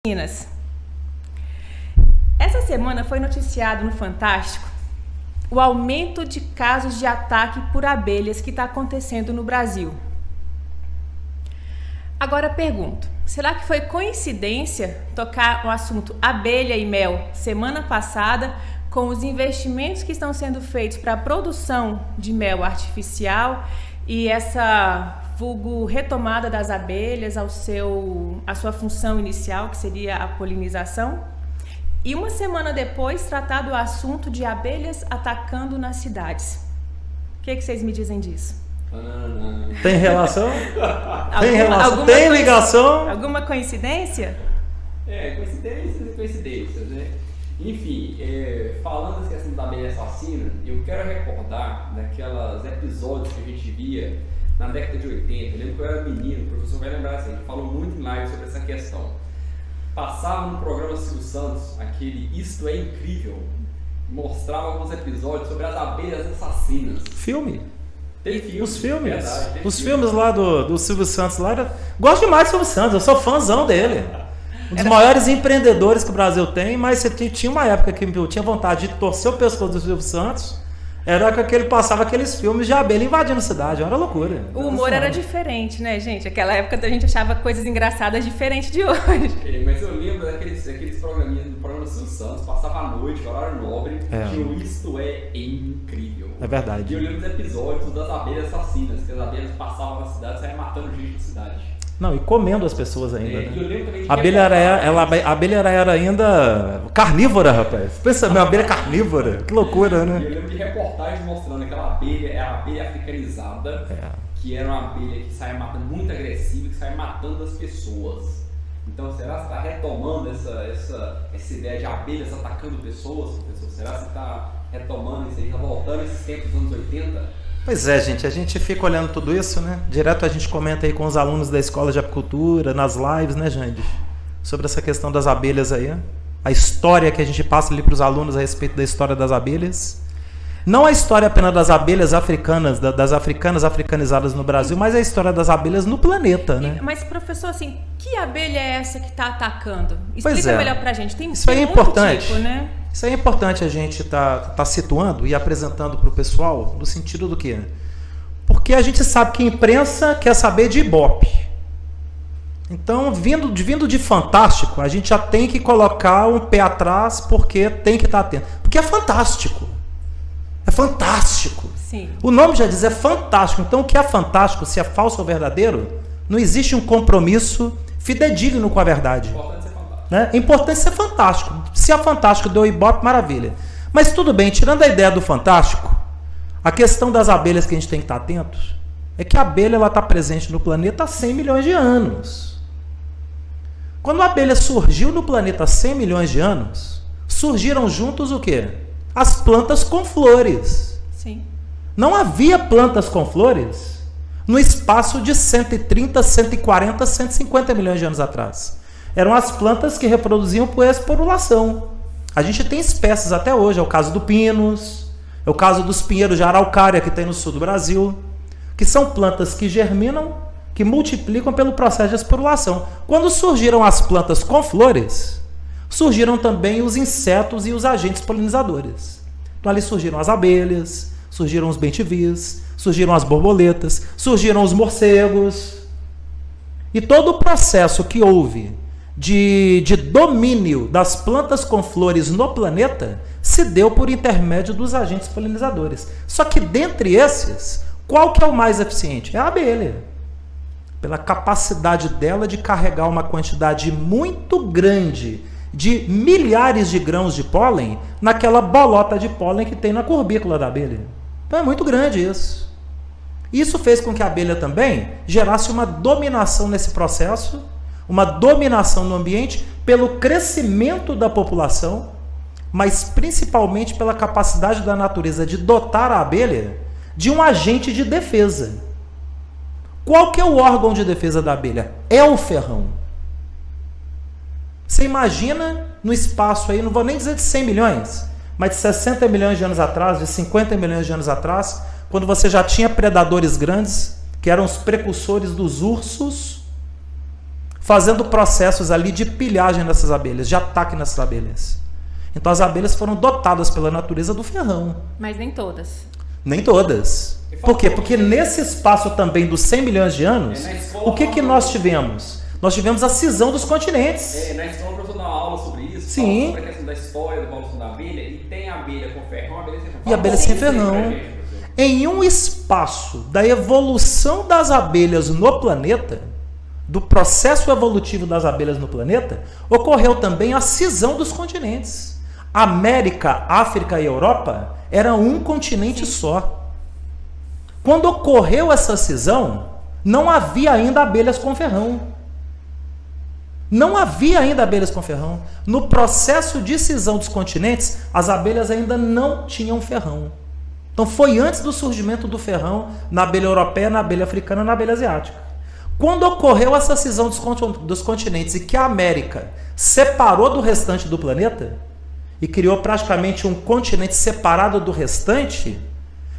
Meninas, essa semana foi noticiado no Fantástico o aumento de casos de ataque por abelhas que está acontecendo no Brasil. Agora pergunto, será que foi coincidência tocar o assunto abelha e mel semana passada com os investimentos que estão sendo feitos para a produção de mel artificial e essa vulgo retomada das abelhas à sua função inicial, que seria a polinização? E uma semana depois, tratar do assunto de abelhas atacando nas cidades. O que vocês me dizem disso? Tem relação? Tem relação? Tem ligação? Alguma coincidência? Coincidências, né? Enfim, falando dessa questão da abelha assassina, eu quero recordar daqueles episódios que a gente via na década de 80. Eu lembro que eu era menino, o professor vai lembrar assim, a gente falou muito em live sobre essa questão. Passava no programa Silvio Santos, aquele Isto é Incrível, mostrava alguns episódios sobre as abelhas assassinas. Filme? Tem filme. Os filmes. Verdade, os filmes lá do Silvio Santos lá. Gosto demais do Silvio Santos, eu sou fãzão dele. Um dos maiores empreendedores que o Brasil tem, mas você tinha uma época que eu tinha vontade de torcer o pescoço do Silvio Santos. Era que ele passava aqueles filmes de abelha invadindo a cidade, era loucura. O humor era diferente, né, gente? Aquela época a gente achava coisas engraçadas diferentes de hoje. Mas eu lembro daqueles programinhas do programa Silvio Santos, passava à noite, horário nobre, tinha o Isto é Incrível. É verdade. E eu lembro dos episódios das abelhas assassinas, que as abelhas passavam na cidade e saíam matando gente na cidade. Não, e comendo as pessoas ainda, né? E eu lembro também de a abelha era ainda carnívora, rapaz. Pensa, minha abelha carnívora. Que loucura, né? E eu lembro de reportagens mostrando aquela abelha, era a abelha africanizada, que era uma abelha que saia matando, muito agressiva, que saia matando as pessoas. Então, será que está retomando essa ideia de abelhas atacando pessoas? Será que está retomando isso aí, está voltando a esses tempos dos anos 80? Pois é, gente, a gente fica olhando tudo isso, né? Direto a gente comenta aí com os alunos da Escola de Apicultura, nas lives, né, Jandy? Sobre essa questão das abelhas aí. A história que a gente passa ali para os alunos a respeito da história das abelhas. Não a história apenas das abelhas africanas, das africanas africanizadas no Brasil, mas a história das abelhas no planeta, né? Mas, professor, assim, que abelha é essa que está atacando? Explica melhor pra gente. Isso aí é importante. Tipo, né? Isso aí é importante a gente tá situando e apresentando para o pessoal, no sentido do quê? Porque a gente sabe que a imprensa quer saber de Ibope. Então, vindo de Fantástico, a gente já tem que colocar um pé atrás, porque tem que estar atento. Porque é fantástico. É fantástico. Sim. O nome já diz, é fantástico. Então, o que é fantástico, se é falso ou verdadeiro, não existe um compromisso fidedigno com a verdade. É importante ser fantástico. Se é fantástico, deu Ibope, maravilha. Mas tudo bem, tirando a ideia do fantástico, a questão das abelhas que a gente tem que estar atentos é que a abelha está presente no planeta há 100 milhões de anos. Quando a abelha surgiu no planeta há 100 milhões de anos, surgiram juntos o quê? As plantas com flores. Sim. Não havia plantas com flores no espaço de 130, 140, 150 milhões de anos atrás. Eram as plantas que reproduziam por esporulação. A gente tem espécies até hoje, é o caso do pinus, é o caso dos pinheiros de araucária que tem no sul do Brasil, que são plantas que germinam, que multiplicam pelo processo de esporulação. Quando surgiram as plantas com flores, surgiram também os insetos e os agentes polinizadores. Então ali surgiram as abelhas, surgiram os bem-te-vis, surgiram as borboletas, surgiram os morcegos. E todo o processo que houve de domínio das plantas com flores no planeta se deu por intermédio dos agentes polinizadores. Só que dentre esses, qual que é o mais eficiente? É a abelha. Pela capacidade dela de carregar uma quantidade muito grande de milhares de grãos de pólen naquela bolota de pólen que tem na curbícula da abelha. Então é muito grande isso. Isso fez com que a abelha também gerasse uma dominação nesse processo, uma dominação no ambiente pelo crescimento da população, mas principalmente pela capacidade da natureza de dotar a abelha de um agente de defesa. Qual que é o órgão de defesa da abelha? É o ferrão. Você imagina no espaço aí, não vou nem dizer de 100 milhões, mas de 60 milhões de anos atrás, de 50 milhões de anos atrás, quando você já tinha predadores grandes, que eram os precursores dos ursos, fazendo processos ali de pilhagem dessas abelhas, de ataque nessas abelhas. Então as abelhas foram dotadas pela natureza do ferrão. Mas nem todas. Nem todas. Por quê? Porque nesse espaço também dos 100 milhões de anos, o que nós tivemos? Nós tivemos a cisão dos continentes. Na escola o professor dá uma aula sobre isso, Sim. sobre a questão da história da evolução da abelha, e tem a abelha com ferrão, a abelha sem ferrão. E a abelha sem ferrão. Em um espaço da evolução das abelhas no planeta, do processo evolutivo das abelhas no planeta, ocorreu também a cisão dos continentes. América, África e Europa era um continente só. Quando ocorreu essa cisão, não havia ainda abelhas com ferrão. Não havia ainda abelhas com ferrão. No processo de cisão dos continentes, as abelhas ainda não tinham ferrão. Então foi antes do surgimento do ferrão na abelha europeia, na abelha africana, na abelha asiática. Quando ocorreu essa cisão dos continentes e que a América separou do restante do planeta e criou praticamente um continente separado do restante,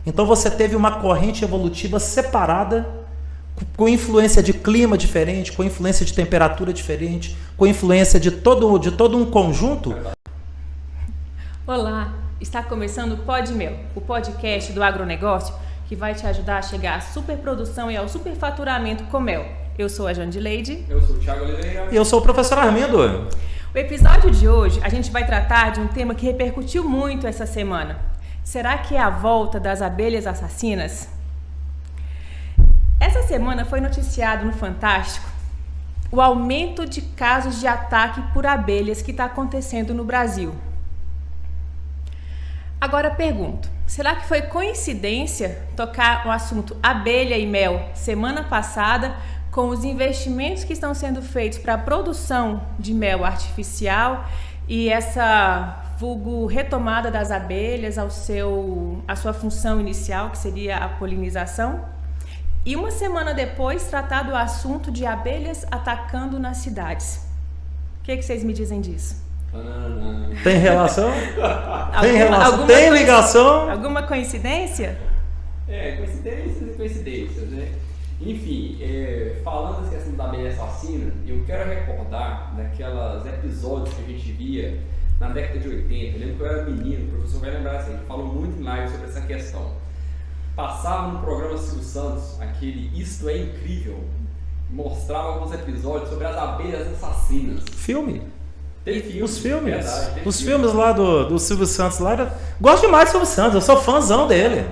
então você teve uma corrente evolutiva separada, com influência de clima diferente, com influência de temperatura diferente, com influência de todo um conjunto. Olá, está começando o Pod Mel, o podcast do agronegócio que vai te ajudar a chegar à superprodução e ao superfaturamento com mel. Eu sou a Jandileide. Eu sou o Thiago Oliveira. E eu sou o professor Armindo. O episódio de hoje a gente vai tratar de um tema que repercutiu muito essa semana. Será que é a volta das abelhas assassinas? Essa semana foi noticiado no Fantástico o aumento de casos de ataque por abelhas que está acontecendo no Brasil. Agora pergunto, será que foi coincidência tocar o assunto abelha e mel semana passada com os investimentos que estão sendo feitos para a produção de mel artificial e essa vulgo retomada das abelhas à sua função inicial, que seria a polinização? E uma semana depois, tratar do assunto de abelhas atacando nas cidades. O que vocês me dizem disso? Tem relação? Tem relação? Tem ligação? Alguma coincidência? Coincidências, né? Enfim, falando dessa questão da abelha assassina, eu quero recordar daqueles episódios que a gente via na década de 80. Eu lembro que eu era menino, o professor vai lembrar assim, a gente falou muito em live sobre essa questão. Passava no programa Silvio Santos, aquele Isto é Incrível, mostrava alguns episódios sobre as abelhas assassinas. Filme? Tem filme. Os filmes. Verdade, os filmes lá do Silvio Santos lá. Gosto demais do Silvio Santos, eu sou fãzão dele.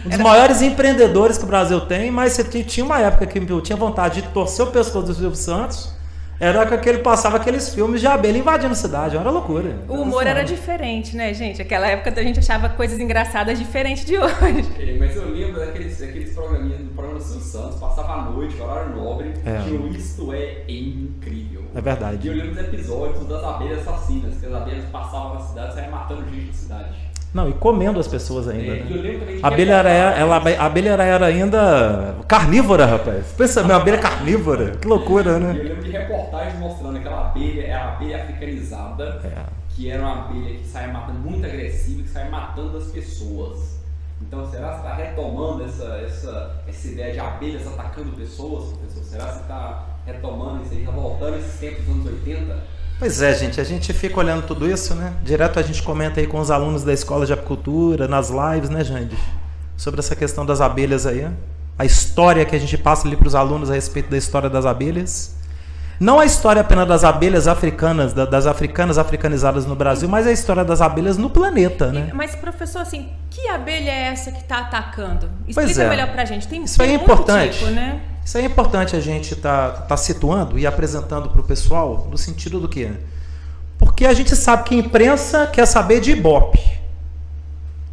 Um dos maiores empreendedores que o Brasil tem, mas você tinha uma época que eu tinha vontade de torcer o pescoço do Silvio Santos. Era que ele passava aqueles filmes de abelha invadindo a cidade, era loucura. O humor era diferente, né, gente? Aquela época a gente achava coisas engraçadas diferentes de hoje. Mas eu lembro daqueles programinhas do programa Silvio Santos, passava à noite, horário nobre, que o Isto é Incrível. É verdade. E eu lembro dos episódios das abelhas assassinas, que as abelhas passavam na cidade e saíam matando gente na cidade. Não, e comendo as pessoas ainda. Né? E eu lembro também de a abelha era ainda carnívora, rapaz. Pensa, minha abelha carnívora. Que loucura, né? E eu lembro de reportagens mostrando aquela abelha, era a abelha africanizada, que era uma abelha que saia matando, muito agressiva, que saia matando as pessoas. Então, será que você está retomando essa ideia de abelhas atacando pessoas, professor? Será que você está retomando isso aí, está voltando a esses tempos dos anos 80? Pois é, gente, a gente fica olhando tudo isso, né? Direto a gente comenta aí com os alunos da Escola de Apicultura, nas lives, né, Jandy? Sobre essa questão das abelhas aí. A história que a gente passa ali para os alunos a respeito da história das abelhas. Não a história apenas das abelhas africanas, das africanas africanizadas no Brasil, mas a história das abelhas no planeta, né? Mas, professor, assim, que abelha é essa que está atacando? Explica melhor pra gente. Isso aí é importante. Tipo, né? Isso é importante a gente tá situando e apresentando para o pessoal no sentido do quê? Porque a gente sabe que a imprensa quer saber de Ibope.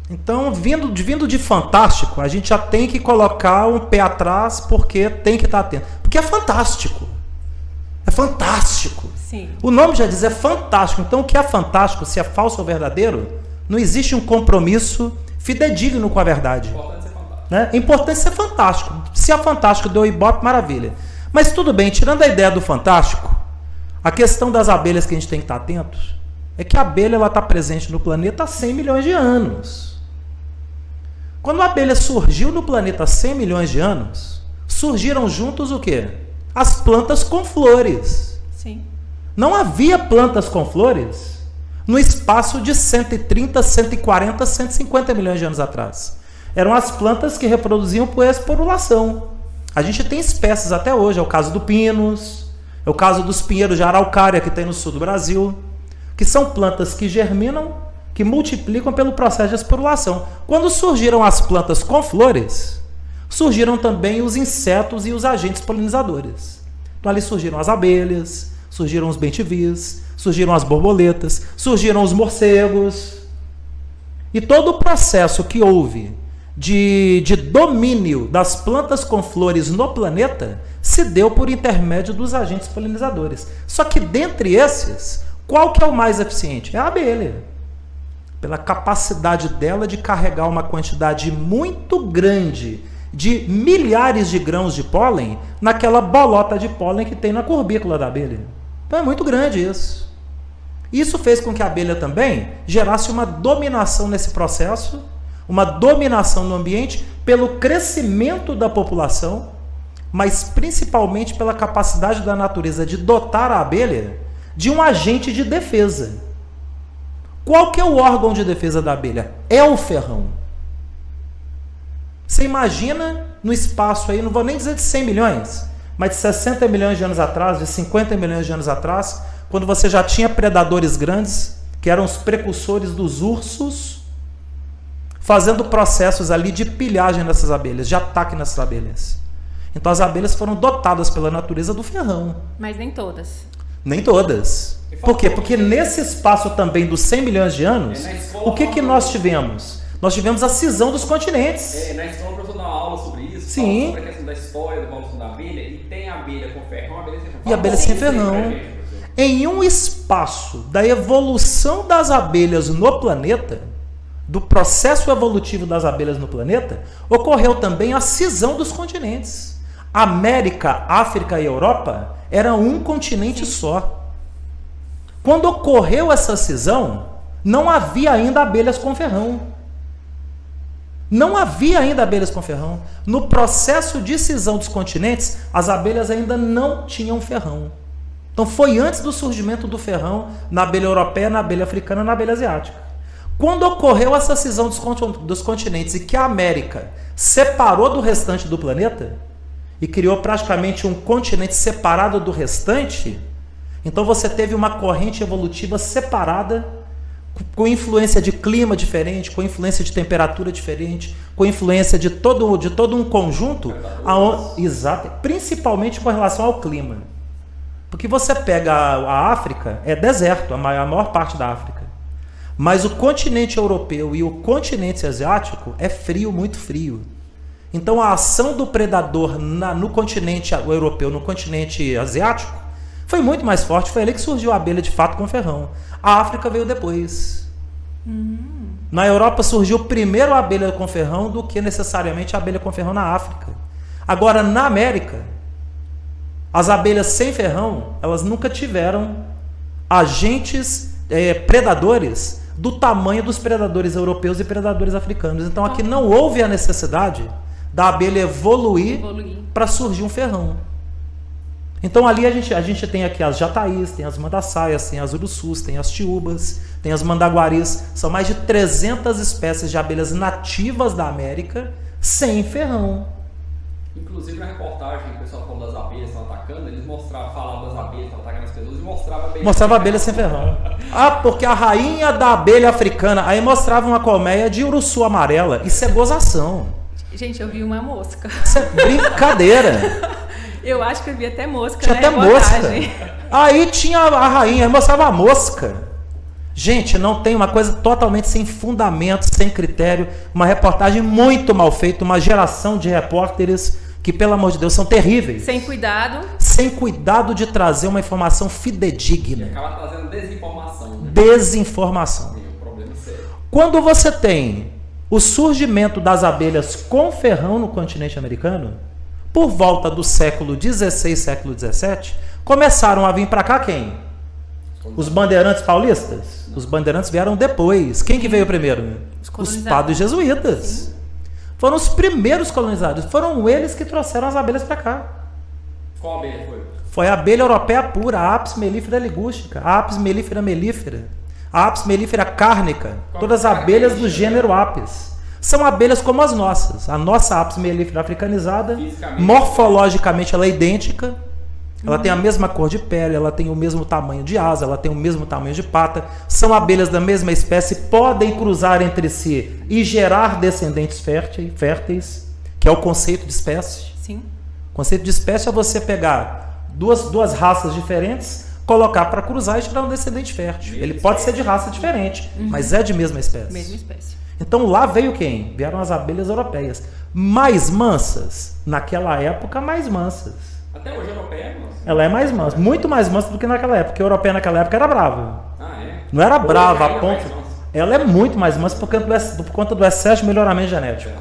Então, vindo de fantástico, a gente já tem que colocar um pé atrás porque tem que estar atento. Porque é fantástico. É fantástico. Sim. O nome já diz, é fantástico. Então, o que é fantástico, se é falso ou verdadeiro, não existe um compromisso fidedigno com a verdade. É importante ser fantástico. Se é fantástico, deu Ibope, maravilha. Mas tudo bem, tirando a ideia do fantástico, a questão das abelhas que a gente tem que estar atentos é que a abelha está presente no planeta há 100 milhões de anos. Quando a abelha surgiu no planeta há 100 milhões de anos, surgiram juntos o quê? as plantas com flores. Sim. Não havia plantas com flores no espaço de 130, 140, 150 milhões de anos atrás. Eram as plantas que reproduziam por esporulação. A gente tem espécies até hoje, é o caso do pinus, é o caso dos pinheiros de araucária que tem no sul do Brasil, que são plantas que germinam, que multiplicam pelo processo de esporulação. Quando surgiram as plantas com flores, surgiram também os insetos e os agentes polinizadores. Então ali surgiram as abelhas, surgiram os bem-te-vis, surgiram as borboletas, surgiram os morcegos. E todo o processo que houve de domínio das plantas com flores no planeta se deu por intermédio dos agentes polinizadores. Só que dentre esses, qual que é o mais eficiente? É a abelha. Pela capacidade dela de carregar uma quantidade muito grande de milhares de grãos de pólen naquela bolota de pólen que tem na corbícula da abelha. Então é muito grande isso. Isso fez com que a abelha também gerasse uma dominação nesse processo, uma dominação no ambiente pelo crescimento da população, mas principalmente pela capacidade da natureza de dotar a abelha de um agente de defesa. Qual que é o órgão de defesa da abelha? É o ferrão. Você imagina no espaço aí, não vou nem dizer de 100 milhões, mas de 60 milhões de anos atrás, de 50 milhões de anos atrás, quando você já tinha predadores grandes, que eram os precursores dos ursos, fazendo processos ali de pilhagem nessas abelhas, de ataque nessas abelhas. Então as abelhas foram dotadas pela natureza do ferrão. Mas nem todas. Nem todas. Por quê? Porque nesse espaço também dos 100 milhões de anos, o que nós tivemos? Nós tivemos a cisão dos continentes. Na escola o professor dá uma aula sobre isso, sim, sobre a questão da história da evolução da abelha, e tem a abelha com ferrão, a abelha sem ferrão. E a abelha sem ferrão. Em um espaço da evolução das abelhas no planeta, do processo evolutivo das abelhas no planeta, ocorreu também a cisão dos continentes. América, África e Europa eram um continente só. Quando ocorreu essa cisão, não havia ainda abelhas com ferrão. Não havia ainda abelhas com ferrão. No processo de cisão dos continentes, as abelhas ainda não tinham ferrão. Então foi antes do surgimento do ferrão na abelha europeia, na abelha africana, na abelha asiática. Quando ocorreu essa cisão dos continentes e que a América separou do restante do planeta e criou praticamente um continente separado do restante, então você teve uma corrente evolutiva separada, com influência de clima diferente, com influência de temperatura diferente, com influência de todo um conjunto, exato, principalmente com relação ao clima. Porque você pega a África, é deserto, a maior parte da África. Mas o continente europeu e o continente asiático é frio, muito frio. Então a ação do predador no continente europeu, no continente asiático, foi muito mais forte. Foi ali que surgiu a abelha de fato com ferrão. A África veio depois. Na Europa surgiu primeiro a abelha com ferrão do que necessariamente a abelha com ferrão na África. Agora, na América, as abelhas sem ferrão, elas nunca tiveram agentes predadores do tamanho dos predadores europeus e predadores africanos. Então aqui não houve a necessidade da abelha evoluir para surgir um ferrão. Então ali a gente tem aqui as jataís, tem as mandaçaias, tem as urussus, tem as tiúbas, tem as mandaguaris. São mais de 300 espécies de abelhas nativas da América sem ferrão. Inclusive na reportagem, o pessoal falou das abelhas que estão atacando, eles falavam das abelhas que estão atacando as pessoas e mostrava a abelha sem ferrão. Porque a rainha da abelha africana, aí mostrava uma colmeia de urussu amarela. Isso é gozação. Gente, eu vi uma mosca. Isso é brincadeira. Eu acho que eu vi até mosca. Tinha até mosca. Aí tinha a rainha, mostrava a mosca. Gente, não tem uma coisa totalmente sem fundamento, sem critério. Uma reportagem muito mal feita, uma geração de repórteres que, pelo amor de Deus, são terríveis. Sem cuidado. Sem cuidado de trazer uma informação fidedigna. E acaba trazendo desinformação. Né? Desinformação. Sim, um problema sério. Quando você tem o surgimento das abelhas com ferrão no continente americano, por volta do século XVI, século XVII, começaram a vir para cá quem? Os bandeirantes paulistas? Os bandeirantes vieram depois. Quem que veio primeiro? Os padres jesuítas. Sim. Foram os primeiros colonizadores. Foram eles que trouxeram as abelhas para cá. Qual abelha foi? Foi a abelha europeia pura, a Apis mellifera ligustica, a Apis mellifera mellifera, a Apis mellifera cárnica, todas as abelhas do gênero Apis. São abelhas como as nossas. A nossa Apis mellifera africanizada, morfologicamente ela é idêntica, ela tem a mesma cor de pele, ela tem o mesmo tamanho de asa, ela tem o mesmo tamanho de pata. São abelhas da mesma espécie, podem cruzar entre si e gerar descendentes férteis, que é o conceito de espécie. Sim. O conceito de espécie é você pegar duas raças diferentes, colocar para cruzar e gerar um descendente fértil. Ele pode ser de raça diferente, mas é de mesma espécie. Mesma espécie. Então lá veio quem? Vieram as abelhas europeias. Mais mansas, naquela época, mais mansas. Até hoje a europeia é mansa. Ela é mais mansa, muito mais mansa do que naquela época. Porque a europeia naquela época era brava. Ah, é? Não era brava a Hoje ponto. ainda é mais mansa. Ela é muito mais mansa por conta do excesso de melhoramento genético.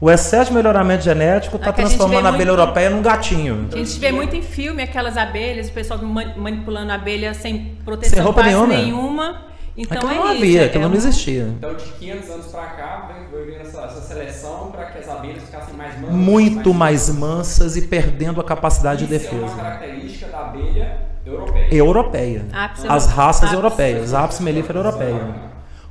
O excesso de melhoramento genético está que a gente transformando vê a abelha muito- europeia num gatinho. A gente vê muito em filme aquelas abelhas, o pessoal manipulando a abelha sem proteção Sem roupa quase nenhuma. Então Aquilo é não isso, havia, é aquilo não existia. Então, de 500 anos pra cá, vem vendo essa seleção para que as abelhas ficassem mais mansas. Muito mais mansas e perdendo a capacidade de Isso é uma defesa. característica da abelha europeia. Europeia. Apis As raças Apis. europeias, a Apis mellifera europeia.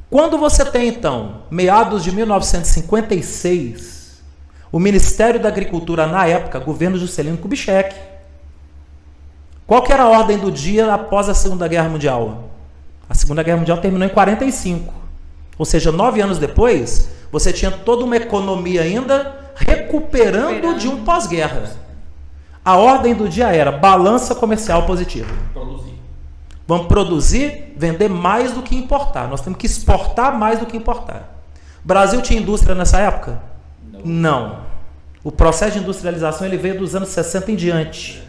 Quando você tem, então, meados de 1956, o Ministério da Agricultura, na época, governo Juscelino Kubitschek. Qual que era a ordem do dia após a Segunda Guerra Mundial? A Segunda Guerra Mundial terminou em 45. Ou seja, 9 anos depois, você tinha toda uma economia ainda recuperando de um pós-guerra. A ordem do dia era balança comercial positiva. Produzir. Vamos produzir, vender mais do que importar. Nós temos que exportar mais do que importar. O Brasil tinha indústria nessa época? Não. O processo de industrialização ele veio dos anos 60 em diante.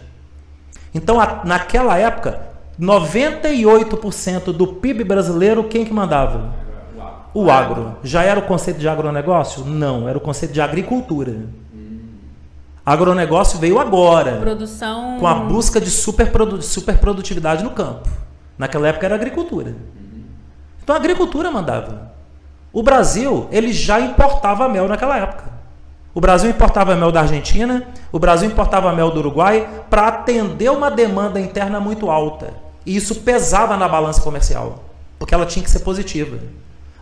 Então, naquela época, 98% do PIB brasileiro, quem que mandava? O agro. Já era o conceito de agronegócio? Não, era o conceito de agricultura. Agronegócio veio agora, Produção. com a busca de superprodutividade no campo. Naquela época era agricultura. Então a agricultura mandava. O Brasil, ele já importava mel naquela época. O Brasil importava mel da Argentina, o Brasil importava mel do Uruguai para atender uma demanda interna muito alta. E isso pesava na balança comercial, porque ela tinha que ser positiva.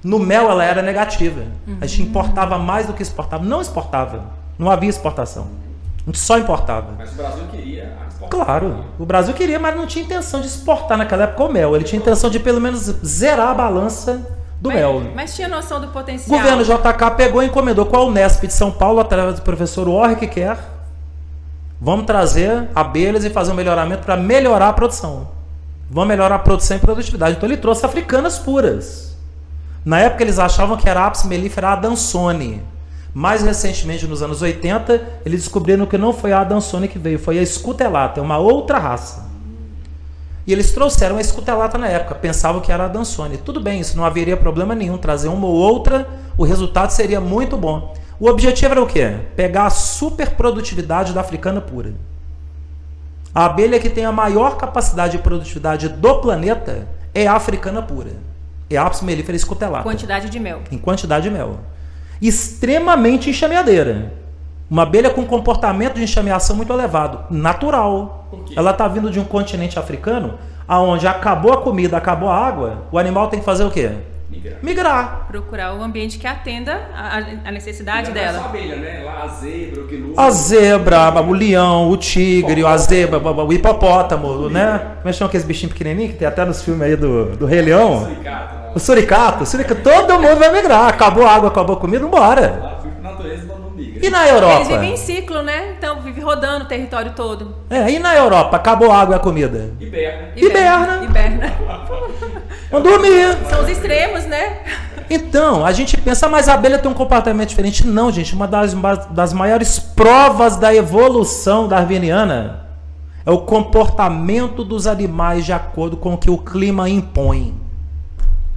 No mel ela era negativa. A gente importava mais do que exportava. Não exportava. Não havia exportação. A gente só importava. Mas o Brasil queria exportar. Claro, o Brasil queria, mas não tinha intenção de exportar naquela época o mel. Ele tinha intenção de pelo menos zerar a balança do mel. Mas tinha noção do O potencial. governo JK pegou e encomendou com a Unesp de São Paulo, através do professor Warwick Kerr. Vamos trazer abelhas e fazer um melhoramento para melhorar a produção. Vamos melhorar a produção e produtividade. Então ele trouxe africanas puras. Na época eles achavam que era Apis mellifera adansoni. Mais recentemente, nos anos 80, eles descobriram que não foi a adansoni que veio, foi a escutelata, uma outra raça. E eles trouxeram a escutelata na época, pensavam que era a adansoni. Tudo bem, isso não haveria problema nenhum, trazer uma ou outra, o resultado seria muito bom. O objetivo era o quê? Pegar a superprodutividade da africana pura. A abelha que tem a maior capacidade de produtividade do planeta é a africana pura. É a Apis mellifera escutelata. Quantidade de mel. Em quantidade de mel. Extremamente enxameadeira. Uma abelha com comportamento de enxameação muito elevado. Natural. Por quê? Ela está vindo de um continente africano, onde acabou a comida, acabou a água, o animal tem que fazer o quê? Migrar. Procurar o ambiente que atenda a necessidade Não é dela. só abelha, né? Lá a zebra, o gnu. A zebra, o leão, o tigre, a zebra, o hipopótamo, né? Como é que chama aqueles bichinhos pequenininhos que tem até nos filmes aí do Rei Leão? Suricato. O suricato, todo mundo vai migrar. Acabou a água, acabou a comida, vambora. Lá vive na natureza, mas não migra. E na Europa? Eles vivem em ciclo, né? Então vive rodando o território todo. E na Europa? Acabou a água e a comida? Hiberna. Hiberna. Vão dormir. São os extremos, né? Então, a gente pensa, mas a abelha tem um comportamento diferente. Não, gente, uma das maiores provas da evolução darwiniana é o comportamento dos animais de acordo com o que o clima impõe.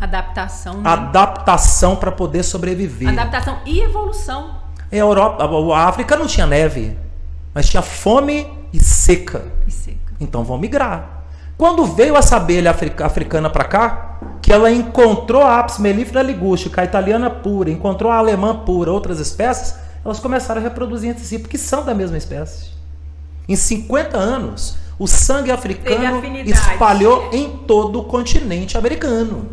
Adaptação. Né? Adaptação para poder sobreviver. Adaptação e evolução. A África não tinha neve, mas tinha fome e seca. E seca. Então vão migrar. Quando veio essa abelha africana para cá, que ela encontrou a Apis mellifera ligustica, a italiana pura, encontrou a alemã pura, outras espécies, elas começaram a reproduzir entre si, porque são da mesma espécie. Em 50 anos, o sangue africano afinidade. espalhou em todo o continente americano.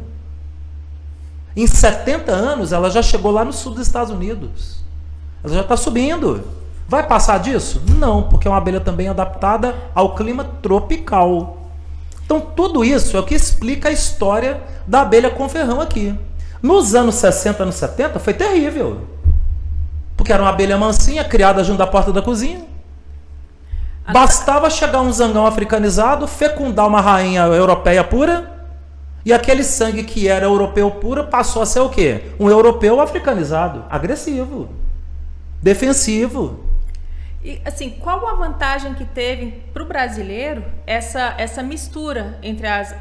Em 70 anos, ela já chegou lá no sul dos Estados Unidos. Ela já está subindo. Vai passar disso? Não, porque é uma abelha também adaptada ao clima tropical. Então, tudo isso é o que explica a história da abelha com ferrão aqui. Nos anos 60, anos 70, foi terrível. Porque era uma abelha mansinha, criada junto da porta da cozinha. Bastava chegar um zangão africanizado, fecundar uma rainha europeia pura, e aquele sangue que era europeu puro passou a ser o quê? Um europeu africanizado, agressivo, defensivo. E, assim, qual a vantagem que teve para o brasileiro essa mistura entre as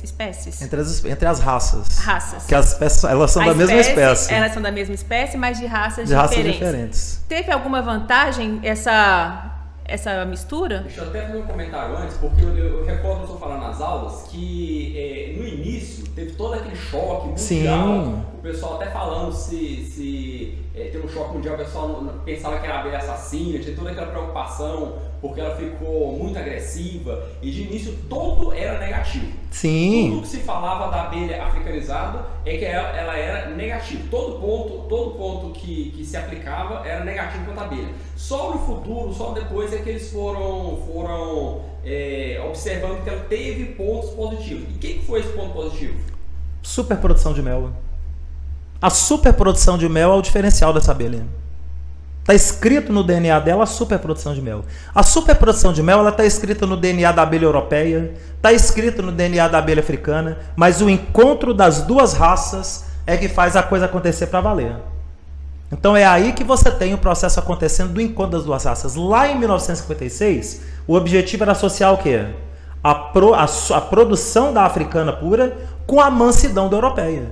espécies? Entre as raças. Raças. Que as espécies, elas são da mesma espécie. Elas são da mesma espécie, mas de raças diferentes. Teve alguma vantagem essa mistura? Deixa eu até fazer um comentário antes, porque eu recordo que eu estou falando nas aulas que no início teve todo aquele choque mundial. Sim. O pessoal até falando se teve um choque mundial, o pessoal pensava que era abelha assassina, tinha toda aquela preocupação porque ela ficou muito agressiva e de início todo era negativo. Sim. Tudo que se falava da abelha africanizada é que ela era negativa. Todo ponto que se aplicava era negativo quanto à abelha. Só no futuro, só depois é que eles foram observando que ela teve pontos positivos. E o que foi esse ponto positivo? Superprodução de mel. A superprodução de mel é o diferencial dessa abelha. Está escrito no DNA dela a superprodução de mel. A superprodução de mel está escrita no DNA da abelha europeia, está escrito no DNA da abelha africana, mas o encontro das duas raças é que faz a coisa acontecer para valer. Então é aí que você tem o processo acontecendo do encontro das duas raças. Lá em 1956, o objetivo era associar o quê? A produção da africana pura com a mansidão da europeia.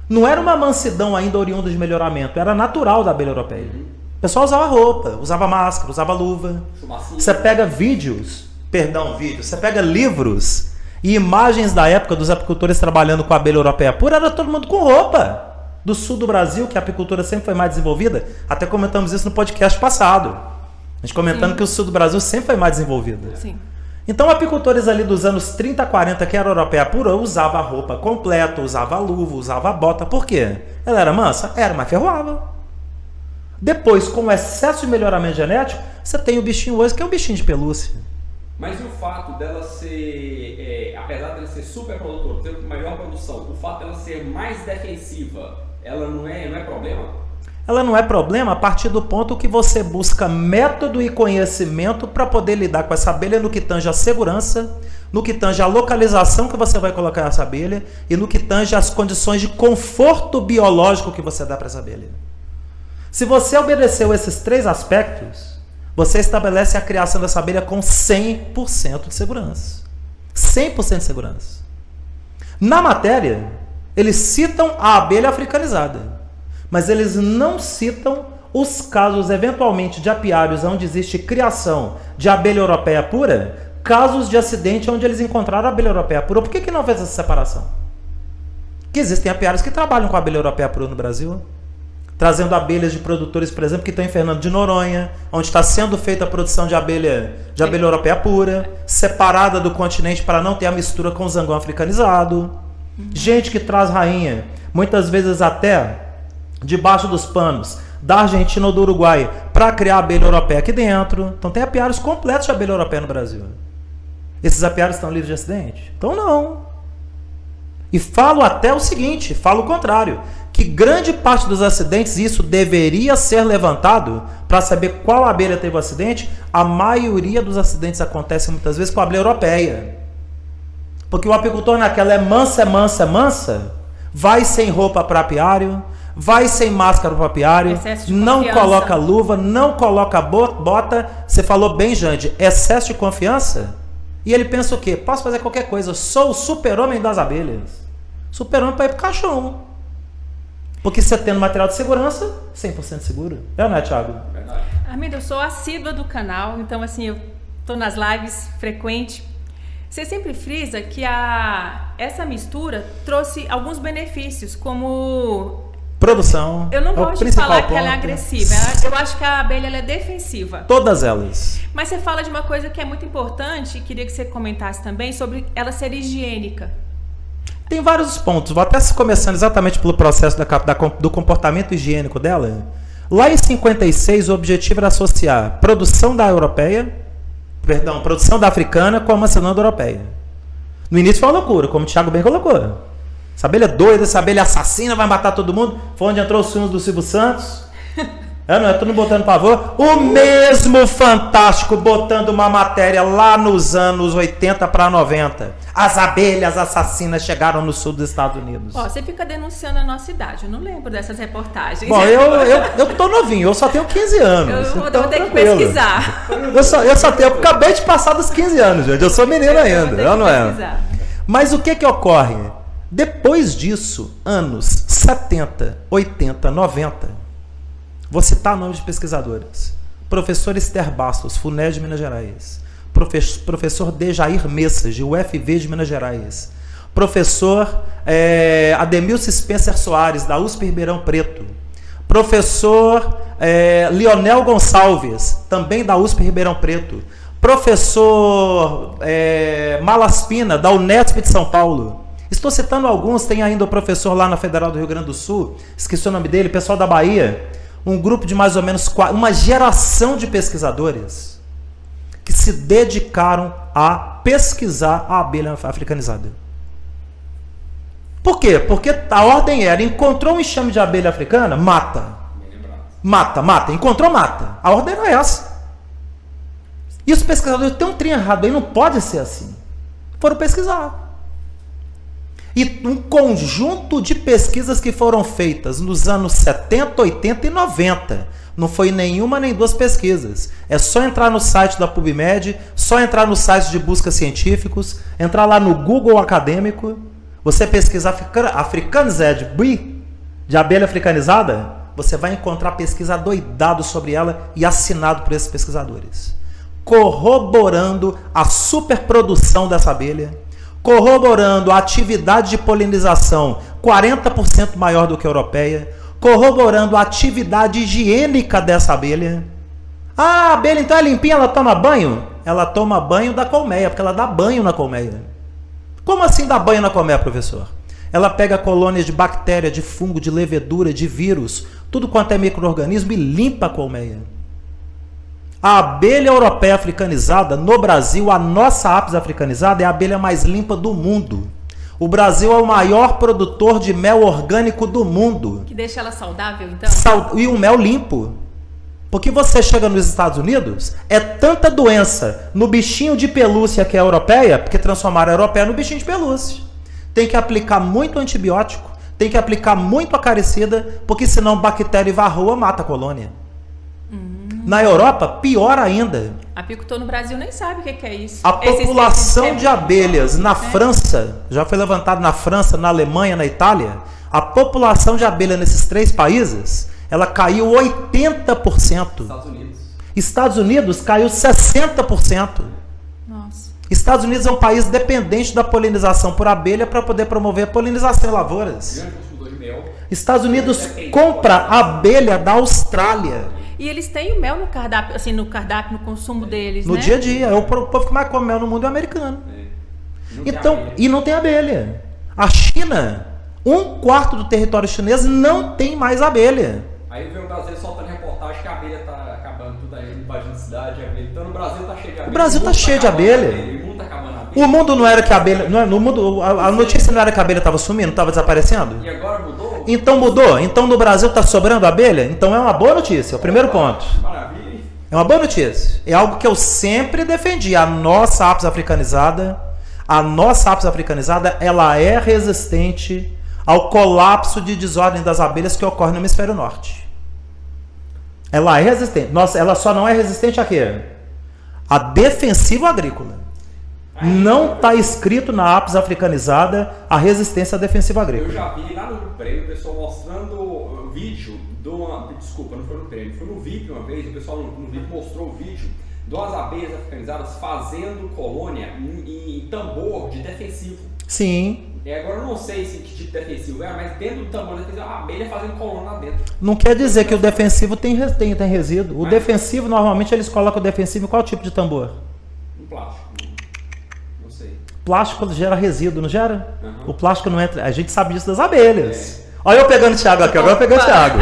Não era uma mansidão ainda oriunda de melhoramento, era natural da abelha europeia. O pessoal usava roupa, usava máscara, usava luva. Você pega você pega livros e imagens da época dos apicultores trabalhando com a abelha europeia pura, era todo mundo com roupa. Do sul do Brasil, que a apicultura sempre foi mais desenvolvida, até comentamos isso no podcast passado. A gente comentando que o sul do Brasil sempre foi mais desenvolvido. Sim. Então, apicultores ali dos anos 30, 40, que era europeia pura, usava roupa completa, usava luva, usava bota. Por quê? Ela era mansa? Era, mas ferroava. Depois, com o excesso de melhoramento genético, você tem o bichinho hoje, que é um bichinho de pelúcia. Mas e o fato dela ser, apesar dela ser super produtora, ter maior produção, o fato dela ser mais defensiva, ela não é problema? Ela não é problema a partir do ponto que você busca método e conhecimento para poder lidar com essa abelha no que tange a segurança, no que tange a localização que você vai colocar essa abelha e no que tange as condições de conforto biológico que você dá para essa abelha. Se você obedeceu esses três aspectos, você estabelece a criação dessa abelha com 100% de segurança. 100% de segurança. Na matéria, eles citam a abelha africanizada. Mas eles não citam os casos, eventualmente, de apiários onde existe criação de abelha europeia pura, casos de acidente onde eles encontraram a abelha europeia pura. Por que não fez essa separação? Porque existem apiários que trabalham com a abelha europeia pura no Brasil, trazendo abelhas de produtores, por exemplo, que estão em Fernando de Noronha, onde está sendo feita a produção de abelha europeia pura, separada do continente para não ter a mistura com o zangão africanizado. Gente que traz rainha, muitas vezes até debaixo dos panos da Argentina ou do Uruguai para criar abelha europeia aqui dentro. Então tem apiários completos de abelha europeia no Brasil. Esses apiários estão livres de acidente? Então não. E falo até o seguinte, falo o contrário, que grande parte dos acidentes, isso deveria ser levantado para saber qual abelha teve o acidente. A maioria dos acidentes acontece muitas vezes com a abelha europeia. Porque o apicultor naquela é mansa, vai sem roupa para apiário, vai sem máscara para o apiário, não coloca luva, não coloca bota. Você falou bem, Jande, excesso de confiança. E ele pensa o quê? Posso fazer qualquer coisa, eu sou o super-homem das abelhas. Super-homem para ir para o caixão. Porque você tendo material de segurança, 100% seguro. Não é, Thiago? Verdade. Armindo, eu sou assídua do canal, então assim, eu estou nas lives frequente. Você sempre frisa que essa mistura trouxe alguns benefícios, como Produção. Eu não é o gosto de principal falar que ponto. ela é agressiva. Eu acho que a abelha ela é defensiva. Todas elas. Mas você fala de uma coisa que é muito importante, e queria que você comentasse também, sobre ela ser higiênica. Tem vários pontos. Vou até começando exatamente pelo processo do comportamento higiênico dela. Lá em 56, o objetivo era associar produção da africana com a mancenanda europeia. No início foi uma loucura, como o Thiago bem colocou. Essa abelha é doida, essa abelha assassina, vai matar todo mundo. Foi onde entrou os filmes do Silvio Santos. Não é? Todo mundo botando pavor. O mesmo Fantástico botando uma matéria lá nos anos 80 para 90. As abelhas assassinas chegaram no sul dos Estados Unidos. Ó, você fica denunciando a nossa idade. Eu não lembro dessas reportagens. Bom, eu tô novinho, eu só tenho 15 anos. Eu vou então, ter que tranquilo. pesquisar. Eu acabei de passar dos 15 anos, gente. Eu sou menino ainda, não é? Mas o que ocorre? Depois disso, anos 70, 80, 90, vou citar nomes de pesquisadores. Professor Esther Bastos, FUNED de Minas Gerais. Professor Dejair Messas, de UFV de Minas Gerais. Professor Ademilson Spencer Soares, da USP Ribeirão Preto. Professor Leonel Gonçalves, também da USP Ribeirão Preto. Professor Malaspina, da Unesp de São Paulo. Estou citando alguns, tem ainda o professor lá na Federal do Rio Grande do Sul, esqueci o nome dele, pessoal da Bahia, um grupo de mais ou menos uma geração de pesquisadores que se dedicaram a pesquisar a abelha africanizada. Por quê? Porque a ordem era, encontrou um enxame de abelha africana, mata. Mata. Encontrou, mata. A ordem era essa. E os pesquisadores têm um trem errado aí, não pode ser assim. Foram pesquisar. E um conjunto de pesquisas que foram feitas nos anos 70, 80 e 90. Não foi nenhuma nem duas pesquisas. É só entrar no site da PubMed, só entrar no site de busca científicos, entrar lá no Google acadêmico, você pesquisar Africanized Bee, de abelha africanizada, você vai encontrar pesquisa doidado sobre ela e assinado por esses pesquisadores. Corroborando a superprodução dessa abelha, corroborando a atividade de polinização 40% maior do que a europeia, corroborando a atividade higiênica dessa abelha. Ah, a abelha então é limpinha, ela toma banho? Ela toma banho da colmeia, porque ela dá banho na colmeia. Como assim dá banho na colmeia, professor? Ela pega colônias de bactéria, de fungo, de levedura, de vírus, tudo quanto é micro-organismo e limpa a colmeia. A abelha europeia africanizada, no Brasil, a nossa Apis africanizada é a abelha mais limpa do mundo. O Brasil é o maior produtor de mel orgânico do mundo. Que deixa ela saudável, então? E um mel limpo. Porque você chega nos Estados Unidos, é tanta doença no bichinho de pelúcia que é a europeia, porque transformaram a europeia no bichinho de pelúcia. Tem que aplicar muito antibiótico, tem que aplicar muito acaricida, porque senão bactéria e varroa mata a colônia. Na Europa, pior ainda. Apicultor no Brasil nem sabe o que é isso. A população de abelhas na França, já foi levantado na França, na Alemanha, na Itália, a população de abelha nesses três países, ela caiu 80%. Estados Unidos caiu 60%. Nossa. Estados Unidos é um país dependente da polinização por abelha para poder promover a polinização em lavouras. Estados Unidos compra abelha da Austrália. E eles têm o mel no cardápio, assim, no consumo deles, no né? dia a dia. O povo que mais come mel no mundo é o americano. Então, e não tem abelha. A China, 1/4 do território chinês não tem mais abelha. Aí vem o Brasil soltando reportagem que a abelha tá acabando tudo aí, invadindo cidade, abelha. Então no Brasil tá cheio de abelha. O Brasil tá cheio de abelha. O mundo tá acabando a abelha. O mundo não era que a abelha... No mundo, a notícia não era que a abelha estava sumindo, estava desaparecendo? E agora mudou? Então mudou? Então no Brasil está sobrando abelha? Então é uma boa notícia, é o primeiro ponto. Maravilha. É uma boa notícia. É algo que eu sempre defendi. A nossa Apis africanizada, ela é resistente ao colapso de desordem das abelhas que ocorre no hemisfério norte. Ela é resistente. Ela só não é resistente a quê? A defensivo agrícola. Não está escrito na Apis africanizada a resistência à defensiva agrícola. Eu já vi lá no prêmio o pessoal mostrando vídeo de uma... Desculpa, não foi no prêmio, foi no VIP uma vez, o pessoal no vídeo mostrou o vídeo de umas abelhas africanizadas fazendo colônia em tambor de defensivo. Sim. Agora eu não sei se que tipo de defensivo é, mas dentro do tambor tem uma abelha fazendo coluna lá dentro. Não quer dizer que o defensivo tem resíduo. O defensivo, normalmente, eles colocam o defensivo em qual tipo de tambor? Um plástico. Não sei. Plástico gera resíduo, não gera? Uhum. O plástico não entra. A gente sabe disso das abelhas. Olha eu pegando o Thiago aqui, agora eu pegando o Thiago.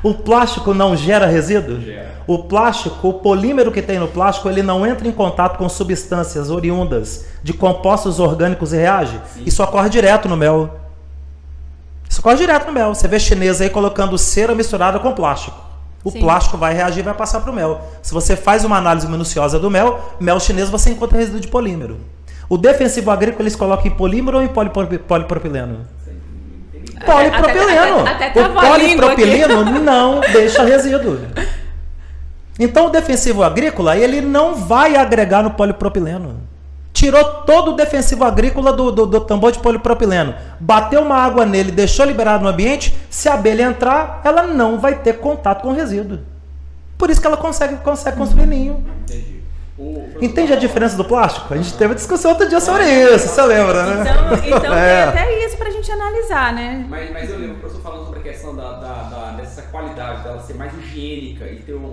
O plástico não gera resíduo? Gera. O plástico, o polímero que tem no plástico, ele não entra em contato com substâncias oriundas de compostos orgânicos e reage? Sim. Isso ocorre direto no mel. Isso ocorre direto no mel. Você vê chinês aí colocando cera misturada com plástico. O Sim. plástico vai reagir e vai passar para o mel. Se você faz uma análise minuciosa do mel chinês, você encontra resíduo de polímero. O defensivo agrícola, eles colocam em polímero ou em polipropileno? Polipropileno. Até O tava a língua polipropileno não deixa resíduo. Então o defensivo agrícola, ele não vai agregar no polipropileno. Tirou todo o defensivo agrícola do tambor de polipropileno. Bateu uma água nele, deixou liberado no ambiente. Se a abelha entrar, ela não vai ter contato com o resíduo. Por isso que ela consegue construir ninho. Entendi. Entende a diferença do plástico? A gente teve uma discussão outro dia sobre isso, você lembra, né? Então tem até isso pra gente analisar, né? Mas eu lembro que o professor falando sobre a questão dessa qualidade, dela ser mais higiênica e ter uma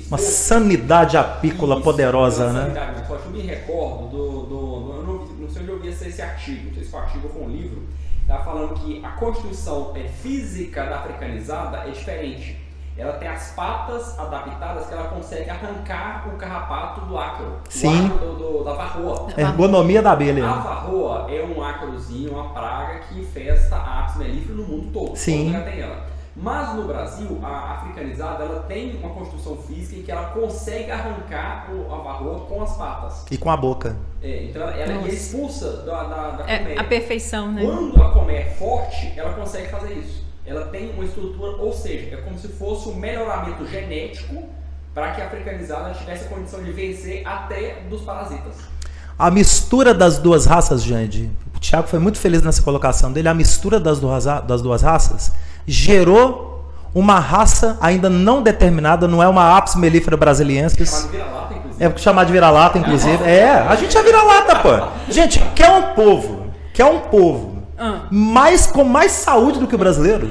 Uma sanidade apícola Isso, poderosa, uma né? sanidade mais forte. Eu me recordo não sei onde eu vi esse artigo, não sei se foi um artigo ou foi um livro, estava falando que a constituição física da africanizada é diferente. Ela tem as patas adaptadas que ela consegue arrancar o carrapato do ácaro. Sim. Do ácaro da varroa. Ergonomia da A abelha. varroa é um ácarozinho, uma praga que infesta apis mellifera no mundo todo. Sim. Todo lugar tem ela. Mas no Brasil, a africanizada ela tem uma construção física em que ela consegue arrancar a varroa com as patas. E com a boca. Então ela expulsa da colmeia. A perfeição, né? Quando a colmeia é forte, ela consegue fazer isso. Ela tem uma estrutura, ou seja, é como se fosse um melhoramento genético para que a africanizada tivesse a condição de vencer até dos parasitas. A mistura das duas raças, Jande, o Thiago foi muito feliz nessa colocação dele, a mistura das duas raças gerou uma raça ainda não determinada, não é uma apis mellifera brasiliensis. Chamado vira-lata, inclusive. É chamar de vira-lata, inclusive. A gente é vira-lata, pô. Gente, quer um povo com mais saúde do que o brasileiro?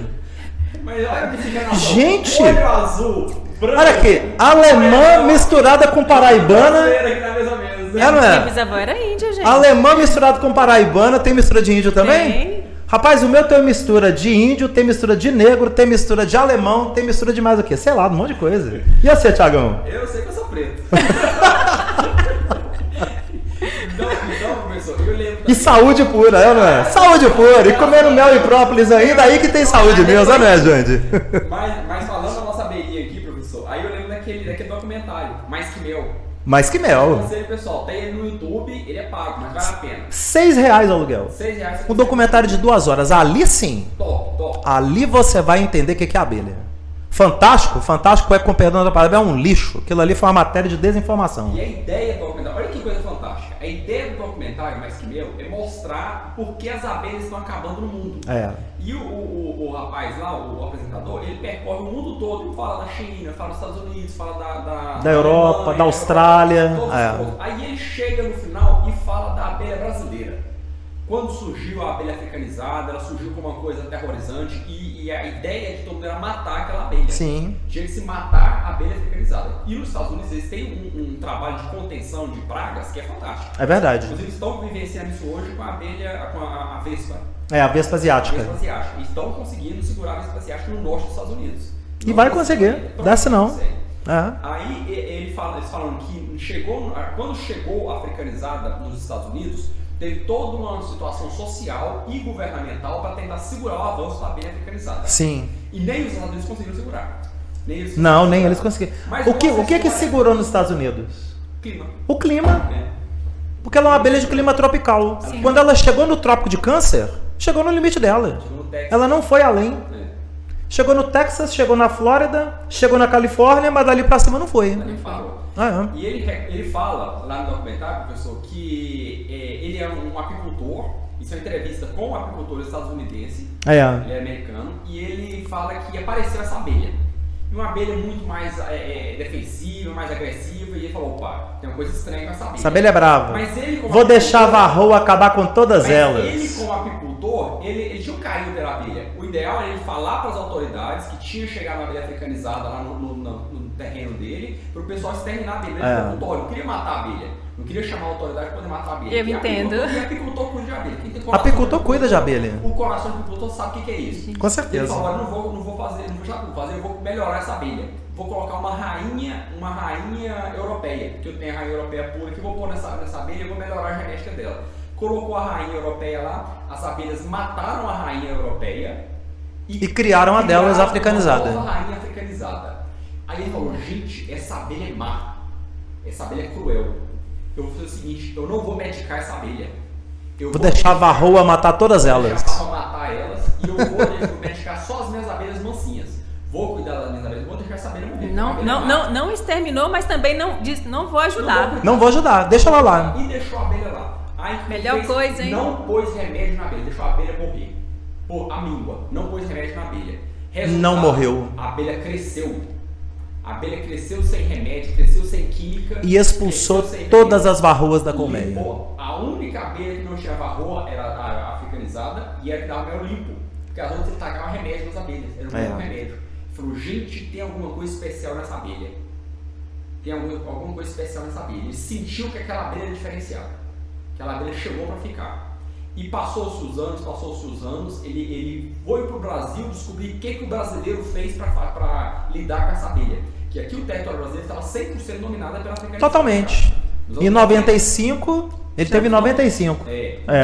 Mas olha que Gente! olho azul, branco, Olha aqui, alemã misturada com paraibana. aqui na mesa mesmo, né? É, não Minha é? bisavó era índia, gente. Alemã misturado com paraibana, tem mistura de índio também? Tem. Rapaz, o meu tem mistura de índio, tem mistura de negro, tem mistura de alemão, tem mistura de mais o quê? Sei lá, um monte de coisa. E você, Thiagão? Eu sei que eu sou preto. Então, professor, eu lembro... E saúde pura, é, não é? Saúde pura. E comendo mel e própolis ainda, aí que tem saúde mesmo, não é, Jande? Mas falando da nossa abelhinha aqui, professor, aí eu lembro daquele documentário, Mais Que Mel. Mais que Eu mel. aconselho, pessoal, tem ele no YouTube, ele é pago, mas vale a pena. R$6 o aluguel. R$6. Um documentário de 2 horas. Ali sim. Top. Ali você vai entender o que é abelha. Fantástico é, com perdão da palavra, é um lixo. Aquilo ali foi uma matéria de desinformação. E a ideia do documentário, olha que coisa fantástica. A ideia do documentário, Mais Que Mel, é mostrar por que as abelhas estão acabando no mundo. É. E o rapaz lá, o apresentador, ele percorre o mundo todo e fala da China, fala dos Estados Unidos, fala Da Europa, Alemanha, da Austrália. todos os povos. Aí ele chega no final e fala da abelha brasileira. Quando surgiu a abelha africanizada, ela surgiu como uma coisa aterrorizante e a ideia de todo mundo era matar aquela abelha. Sim. Tinha que se matar a abelha africanizada. E nos Estados Unidos eles têm um trabalho de contenção de pragas que é fantástico. É verdade. Inclusive estão vivenciando isso hoje com a abelha, com a vespa. É, a vespa asiática. Vespa asiática. E estão conseguindo segurar a vespa asiática no norte dos Estados Unidos. E vai conseguir. Desce não. É. Aí eles falam que quando chegou a africanizada nos Estados Unidos, teve toda uma situação social e governamental para tentar segurar o avanço da abelha africanizada. Sim. E nem os Estados Unidos conseguiram segurar. Nem eles conseguiram. Mas O que segurou nos Estados Unidos? Clima. O clima. É. Porque ela é uma abelha de clima tropical. Sim. Quando ela chegou no trópico de Câncer, chegou no limite dela. Chegou no Texas. Ela não foi além. Chegou no Texas, chegou na Flórida, chegou na Califórnia, mas dali pra cima não foi. Ele falou. É. E ele fala lá no documentário, professor, que ele é um apicultor. Isso é uma entrevista com um apicultor estadunidense. É. Ele é americano. E ele fala que apareceu essa abelha. uma abelha muito mais defensiva, mais agressiva, e ele falou, opa, tem uma coisa estranha com essa abelha. Essa abelha é brava. Mas ele, Vou deixar a varroa acabar com todas elas. Ele, como apicultor, ele tinha um carinho pela abelha. O ideal era ele falar para as autoridades que tinha chegado uma abelha africanizada lá no terreno dele, para o pessoal exterminar a abelha. Ele falou, eu queria matar a abelha. Não queria chamar a autoridade para poder matar a abelha. Eu entendo. E apicultor cuida de abelha. Apicultor cuida de abelha. O coração do apicultor sabe o que é isso. Com certeza. Ele falou, agora não vou fazer, eu vou melhorar essa abelha. Vou colocar uma rainha europeia, que eu tenho a rainha europeia pura, que eu vou pôr nessa abelha e vou melhorar a genética dela. Colocou a rainha europeia lá, as abelhas mataram a rainha europeia e criaram a delas africanizada. A rainha africanizada. Aí ele falou, gente, essa abelha é má, essa abelha é cruel. Eu vou fazer o seguinte, eu não vou medicar essa abelha. Vou deixar a varroa matar todas elas. Vou deixar a varroa matar elas e eu vou medicar só as minhas abelhas mansinhas. Vou cuidar das minhas abelhas, vou deixar essa abelha morrer. Não exterminou, mas também não vou ajudar. Não vou ajudar, deixa ela lá. E deixou a abelha lá. Aí, melhor coisa, hein? Não pôs remédio na abelha, deixou a abelha morrer. Pô, a míngua, não pôs remédio na abelha. Resultado, não morreu. A abelha cresceu. A abelha cresceu sem remédio, cresceu sem química. E expulsou todas as varroas da colmeia. A única abelha que não tinha varroa era a africanizada e era que dava mel limpo. Porque as outras tacavam remédio nas abelhas. Era um remédio. Falou, gente, tem alguma coisa especial nessa abelha. Tem alguma coisa especial nessa abelha. Ele sentiu que aquela abelha era diferenciada. Aquela abelha chegou para ficar. E passou-se os anos, ele foi para o Brasil descobrir o que o brasileiro fez para lidar com essa abelha. Que aqui o território brasileiro estava 100% dominado pela africanização. Totalmente. Em 95, ele teve 95.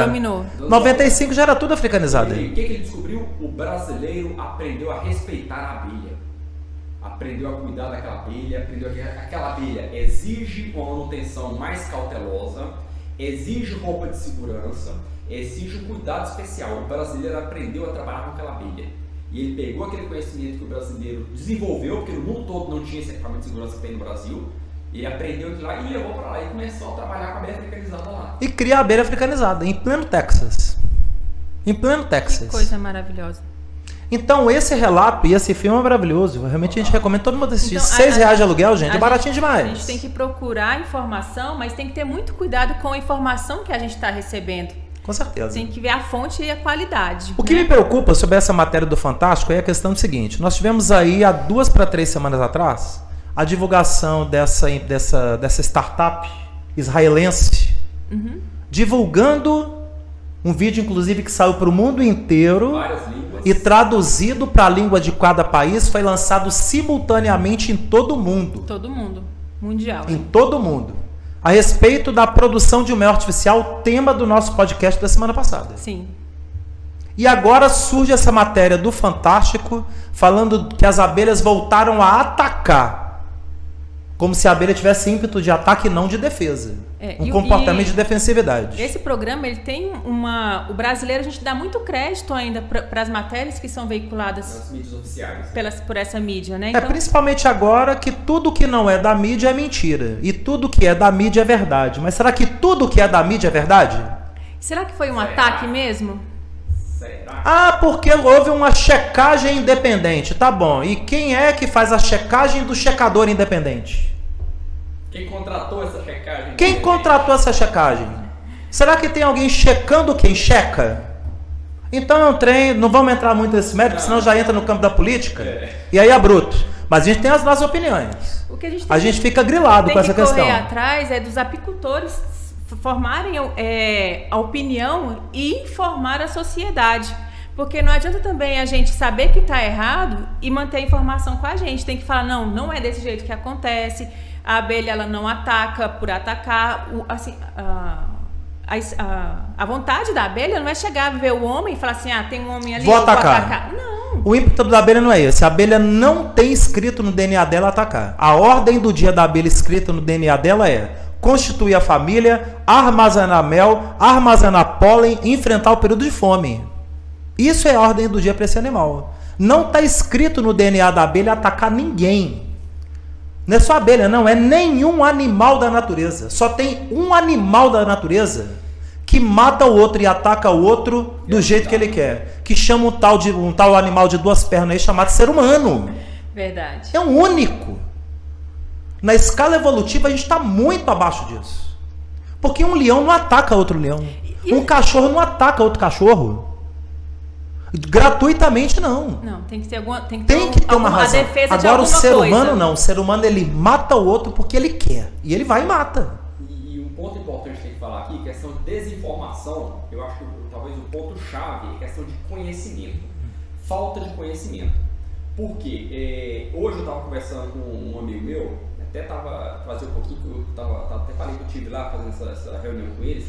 Dominou. 95 já era tudo africanizado. O que ele descobriu? O brasileiro aprendeu a respeitar a abelha. Aprendeu a cuidar daquela abelha, aprendeu que aquela abelha exige uma manutenção mais cautelosa, exige roupa de segurança, exige um cuidado especial. O brasileiro aprendeu a trabalhar com aquela abelha. E ele pegou aquele conhecimento que o brasileiro desenvolveu, porque no mundo todo não tinha esse equipamento de segurança que tem no Brasil. Ele aprendeu aquilo lá e levou para lá e começou a trabalhar com a abelha africanizada lá. E cria a abelha africanizada, em pleno Texas. Em pleno Texas. Que coisa maravilhosa. Então, esse relato e esse filme é maravilhoso. Realmente a gente recomenda todo mundo assistir. Então, R$6 de aluguel, gente, é baratinho demais. A gente tem que procurar informação, mas tem que ter muito cuidado com a informação que a gente está recebendo. Com certeza. Tem que ver a fonte e a qualidade. O que me preocupa sobre essa matéria do Fantástico é a questão do seguinte. Nós tivemos aí, há 2 para 3 semanas atrás, a divulgação dessa startup israelense, divulgando um vídeo, inclusive, que saiu para o mundo inteiro. Várias línguas. E traduzido para a língua de cada país, foi lançado simultaneamente em todo o mundo. Todo mundo. Mundial. Em todo o mundo. A respeito da produção de mel artificial, tema do nosso podcast da semana passada. Sim. E agora surge essa matéria do Fantástico, falando que as abelhas voltaram a atacar. Como se a abelha tivesse ímpeto de ataque e não de defesa. Um comportamento de defensividade. Esse programa, ele tem o brasileiro, a gente dá muito crédito ainda para as matérias que são veiculadas nas mídias oficiais. Por essa mídia, né? Então, principalmente agora que tudo que não é da mídia é mentira. E tudo que é da mídia é verdade. Mas será que tudo que é da mídia é verdade? Será que foi um ataque mesmo? Será? Porque houve uma checagem independente. Tá bom. E quem é que faz a checagem do checador independente? Quem contratou essa checagem? Quem contratou essa checagem? Será que tem alguém checando quem checa? Então é um trem, não vamos entrar muito nesse mérito, senão já entra no campo da política. E aí é bruto. Mas a gente tem as nossas opiniões. O que a gente fica grilado com essa questão. Tem que correr atrás dos apicultores formarem a opinião e informar a sociedade. Porque não adianta também a gente saber que está errado e manter a informação com a gente. Tem que falar, não é desse jeito que acontece. A abelha, ela não ataca por atacar. A vontade da abelha não é chegar a ver o homem e falar assim, tem um homem ali, vou atacar. Não. O ímpeto da abelha não é esse. A abelha não tem escrito no DNA dela atacar. A ordem do dia da abelha escrita no DNA dela é constituir a família, armazenar mel, armazenar pólen e enfrentar o período de fome. Isso é a ordem do dia para esse animal. Não está escrito no DNA da abelha atacar ninguém. Não é só abelha, não. É nenhum animal da natureza. Só tem um animal da natureza que mata o outro e ataca o outro do jeito que ele quer. Que chama um tal animal de 2 pernas aí chamado ser humano. Verdade. É um único. Na escala evolutiva, a gente está muito abaixo disso. Porque um leão não ataca outro leão. Um cachorro não ataca outro cachorro. Gratuitamente, não. Não, tem que ter alguma... Tem que ter uma razão. Defesa Agora, de o ser coisa. humano não. O ser humano, ele mata o outro porque ele quer. E ele vai e mata. E um ponto importante que tem que falar aqui, questão de desinformação, eu acho que talvez o ponto-chave é questão de conhecimento. Falta de conhecimento. Por quê? Hoje eu estava conversando com um amigo meu, até estava fazendo um pouquinho, até falei que eu estive lá fazendo essa reunião com eles,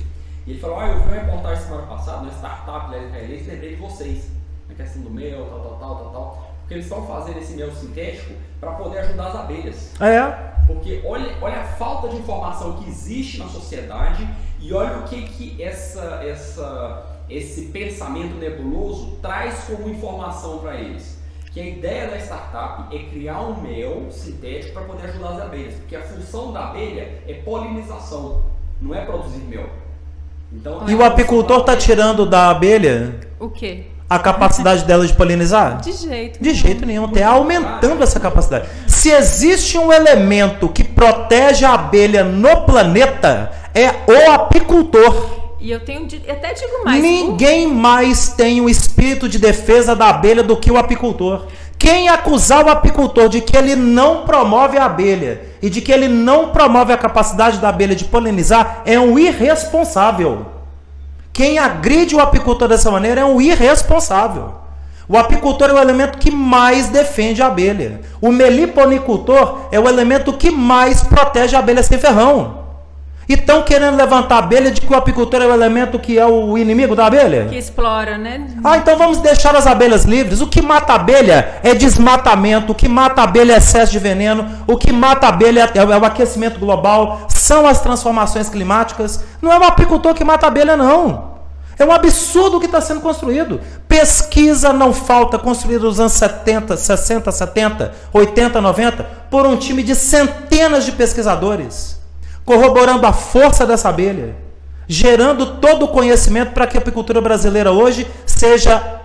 e ele falou, eu vi uma reportagem semana passada, uma startup lá israelense, lembrei de vocês, na questão do mel, tal, porque eles estão fazendo esse mel sintético para poder ajudar as abelhas. Porque olha a falta de informação que existe na sociedade e olha o que esse pensamento nebuloso traz como informação para eles. Que a ideia da startup é criar um mel sintético para poder ajudar as abelhas, porque a função da abelha é polinização, não é produzir mel. Então, e o apicultor está tirando da abelha o quê? A capacidade dela de polinizar? De jeito nenhum. Está aumentando essa capacidade. Se existe um elemento que protege a abelha no planeta, é o apicultor. E eu até digo mais. Ninguém mais tem o espírito de defesa da abelha do que o apicultor. Quem acusar o apicultor de que ele não promove a abelha e de que ele não promove a capacidade da abelha de polinizar é um irresponsável. Quem agride o apicultor dessa maneira é um irresponsável. O apicultor é o elemento que mais defende a abelha. O meliponicultor é o elemento que mais protege a abelha sem ferrão. E estão querendo levantar a abelha de que o apicultor é o elemento que é o inimigo da abelha? Que explora, né? Então vamos deixar as abelhas livres. O que mata a abelha é desmatamento, o que mata a abelha é excesso de veneno, o que mata a abelha é o aquecimento global, são as transformações climáticas. Não é o apicultor que mata a abelha, não. É um absurdo o que está sendo construído. Pesquisa não falta construída nos anos 70, 60, 70, 80, 90, por um time de centenas de pesquisadores, corroborando a força dessa abelha, gerando todo o conhecimento para que a apicultura brasileira hoje seja